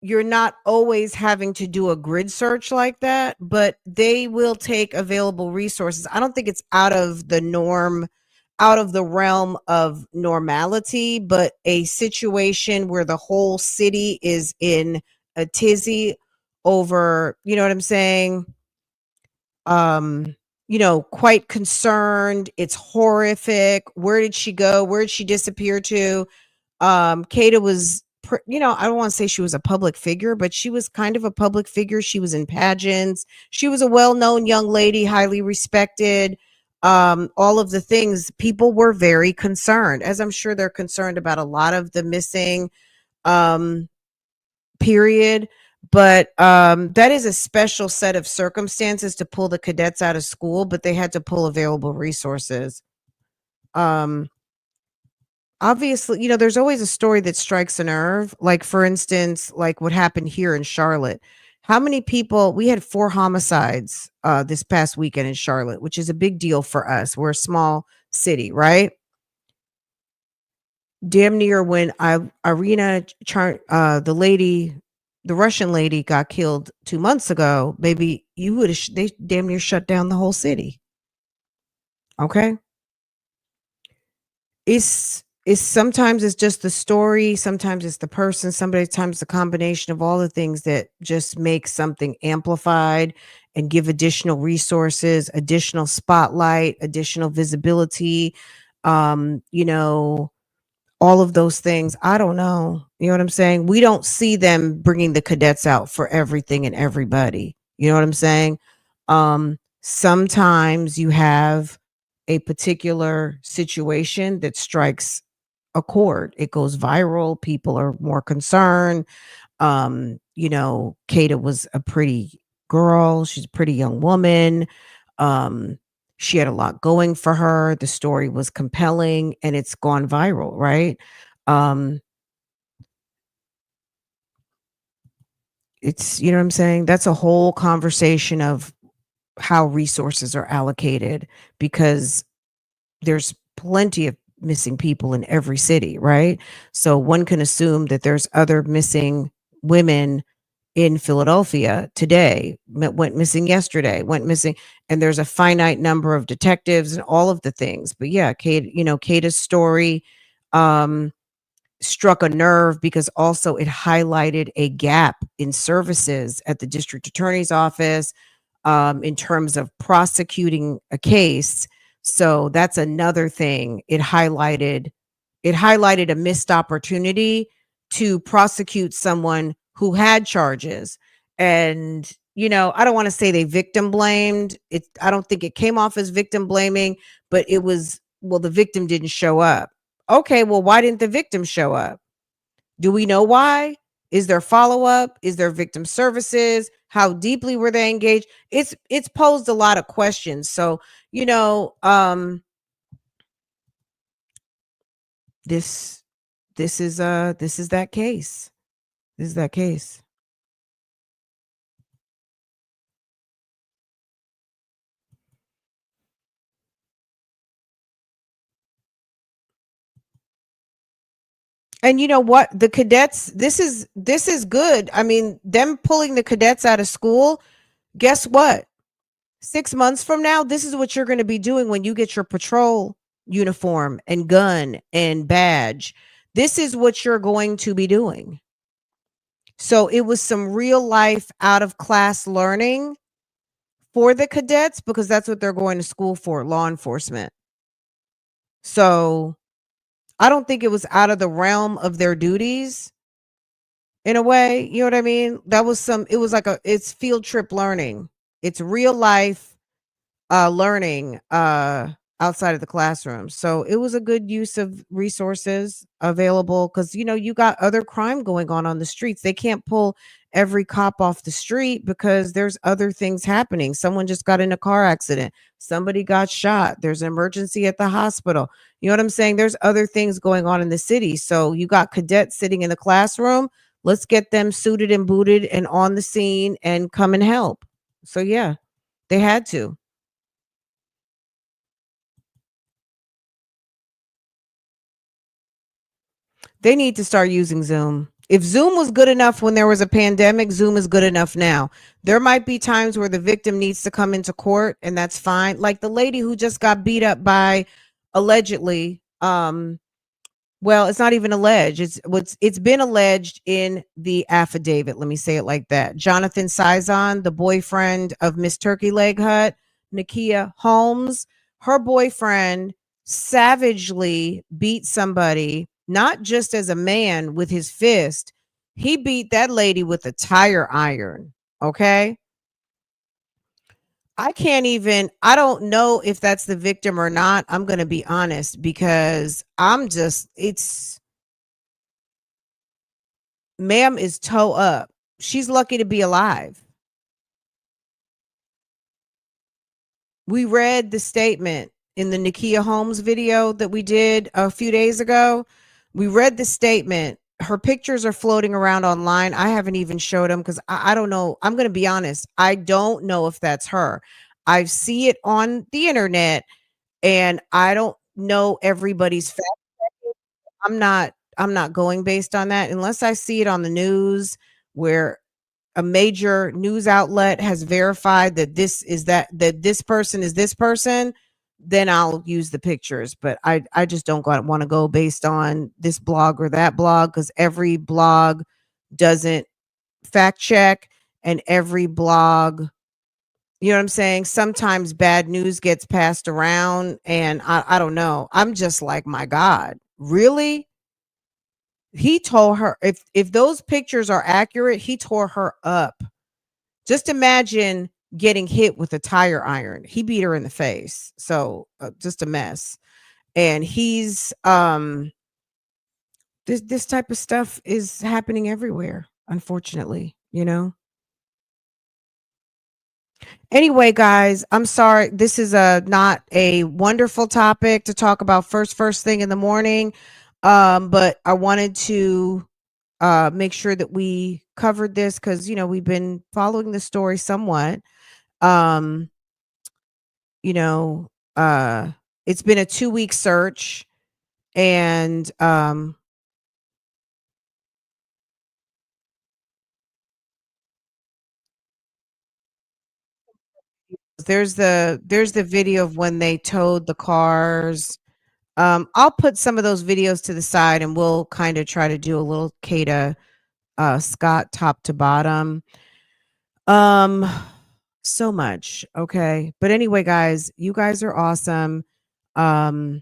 you're not always having to do a grid search like that, but they will take available resources. I don't think it's out of the norm, out of the realm of normality, but a situation where the whole city is in a tizzy over, you know what I'm saying? um, quite concerned. It's horrific. Where did she go? Where did she disappear to? Kada was, I don't want to say she was a public figure, but she was kind of a public figure. She was in pageants. She was a well-known young lady, highly respected. All of the things, people were very concerned, as I'm sure they're concerned about a lot of the missing, um, period. But that is a special set of circumstances to pull the cadets out of school, but they had to pull available resources. Um, Obviously, there's always a story that strikes a nerve. Like, for instance, like what happened here in Charlotte. How many people, we had 4 homicides this past weekend in Charlotte, which is a big deal for us. We're a small city, right? Damn near when the lady, the Russian lady got killed 2 months ago, maybe you would have, they damn near shut down the whole city. Okay. It's sometimes it's just the story, sometimes it's the person, sometimes the combination of all the things that just make something amplified and give additional resources, additional spotlight, additional visibility, you know, all of those things. I don't know. You know what I'm saying? We don't see them bringing the cadets out for everything and everybody. You know what I'm saying? Sometimes you have a particular situation that strikes a chord. It goes viral. People are more concerned. Kada was a pretty girl. She's a pretty young woman. Um, she had a lot going for her. The story was compelling and it's gone viral, right? Um, it's, you know what I'm saying? That's a whole conversation of how resources are allocated, because there's plenty of missing people in every city, right? So one can assume that there's other missing women in Philadelphia today, went missing yesterday, went missing, and there's a finite number of detectives and all of the things. But yeah, Kada's story struck a nerve because also it highlighted a gap in services at the district attorney's office, in terms of prosecuting a case. So that's another thing. It highlighted a missed opportunity to prosecute someone who had charges. And, I don't want to say they victim blamed. I don't think it came off as victim blaming, but it was, well, the victim didn't show up. Okay, well, why didn't the victim show up? Do we know why? Is there follow-up? Is there victim services? How deeply were they engaged? It's posed a lot of questions. So, this this is that case. This is that case. And you know what? The cadets, this is good. I mean, them pulling the cadets out of school, guess what? 6 months from now, this is what you're going to be doing when you get your patrol uniform and gun and badge. This is what you're going to be doing. So it was some real life out of class learning for the cadets, because that's what they're going to school for, law enforcement. So I don't think it was out of the realm of their duties in a way. You know what I mean? It was like it's field trip learning. It's real life learning outside of the classroom. So it was a good use of resources available, because you got other crime going on the streets. They can't pull every cop off the street because there's other things happening. Someone just got in a car accident. Somebody got shot. There's an emergency at the hospital. You know what I'm saying? There's other things going on in the city. So you got cadets sitting in the classroom. Let's get them suited and booted and on the scene and come and help. So yeah, they had to. They need to start using Zoom. If Zoom was good enough when there was a pandemic, Zoom is good enough now. There might be times where the victim needs to come into court, and that's fine. Like the lady who just got beat up by, allegedly, Well, it's not even alleged. It's been alleged in the affidavit. Let me say it like that. Jonathan Sison, the boyfriend of Miss Turkey Leg Hut, Nakia Holmes, her boyfriend savagely beat somebody, not just as a man with his fist. He beat that lady with a tire iron. Okay. I don't know if that's the victim or not. I'm going to be honest because ma'am is toe up. She's lucky to be alive. We read the statement in the Nakia Holmes video that we did a few days ago. We read the statement. Her pictures are floating around online. I haven't even showed them because I don't know. I'm going to be honest. I don't know if that's her. I see it on the internet and I don't know everybody's fact. I'm not going based on that unless I see it on the news where a major news outlet has verified that this person is this person, then I'll use the pictures. But I just don't want to go based on this blog or that blog because every blog doesn't fact check and every blog, you know what I'm saying? Sometimes bad news gets passed around and I don't know. I'm just like, my God, really? He told her if those pictures are accurate, he tore her up. Just imagine getting hit with a tire iron. He beat her in the face. So just a mess. And he's this type of stuff is happening everywhere, unfortunately, you know. Anyway, guys, I'm sorry. This is not a wonderful topic to talk about first thing in the morning. But I wanted to make sure that we covered this because we've been following the story somewhat. Um, you know, uh, it's been a 2-week search, and there's the video of when they towed the cars. I'll put some of those videos to the side, and we'll kind of try to do a little Kada Scott top to bottom. Um, so much. Okay. But anyway, guys, you guys are awesome. Um,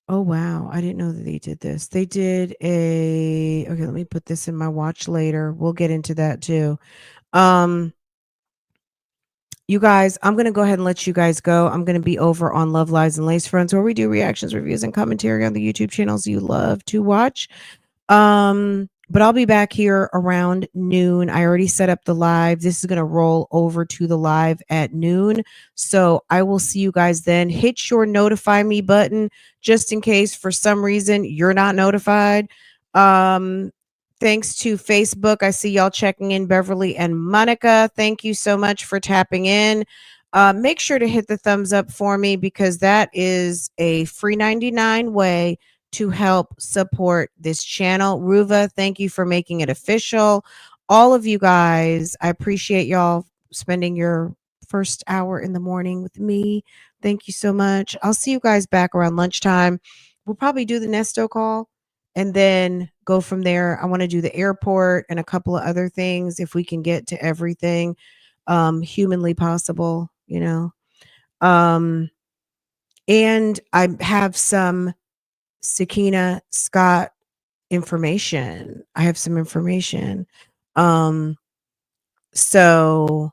oh wow, I didn't know that they did this. They did okay, let me put this in my watch later. We'll get into that too. Um, you guys, I'm going to go ahead and let you guys go. I'm going to be over on Love Lies and Lace Fronts where we do reactions, reviews, and commentary on the YouTube channels you love to watch. But I'll be back here around noon. I already set up the live. This is going to roll over to the live at noon. So I will see you guys then. Hit your notify me button just in case for some reason you're not notified. Thanks to Facebook. I see y'all checking in, Beverly and Monica. Thank you so much for tapping in. Make sure to hit the thumbs up for me because that is a free 99 way to help support this channel. Ruva, thank you for making it official. All of you guys, I appreciate y'all spending your first hour in the morning with me. Thank you so much. I'll see you guys back around lunchtime. We'll probably do the Nesto call and then go from there. I want to do the airport and a couple of other things if we can get to everything humanly possible, and I have some Sakina Scott information. I have some information. So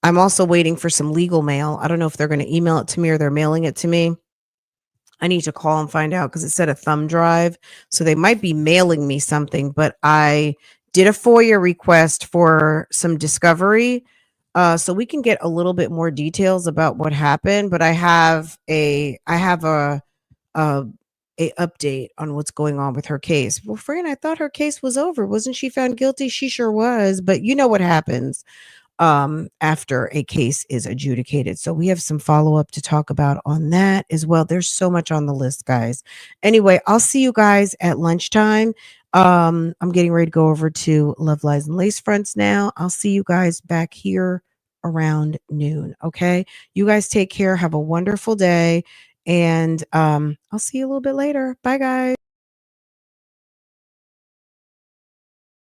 I'm also waiting for some legal mail. I don't know if they're going to email it to me or they're mailing it to me. I need to call and find out because it said a thumb drive. So they might be mailing me something, but I did a FOIA request for some discovery. So we can get a little bit more details about what happened, but I have a update on what's going on with her case. Well, Fran, I thought her case was over. Wasn't she found guilty? She sure was, but you know what happens after a case is adjudicated. So we have some follow-up to talk about on that as well. There's so much on the list, guys. Anyway, I'll see you guys at lunchtime. I'm getting ready to go over to Love Lies and Lace Fronts now. I'll see you guys back here around noon. Okay. You guys take care. Have a wonderful day. And I'll see you a little bit later. Bye, guys.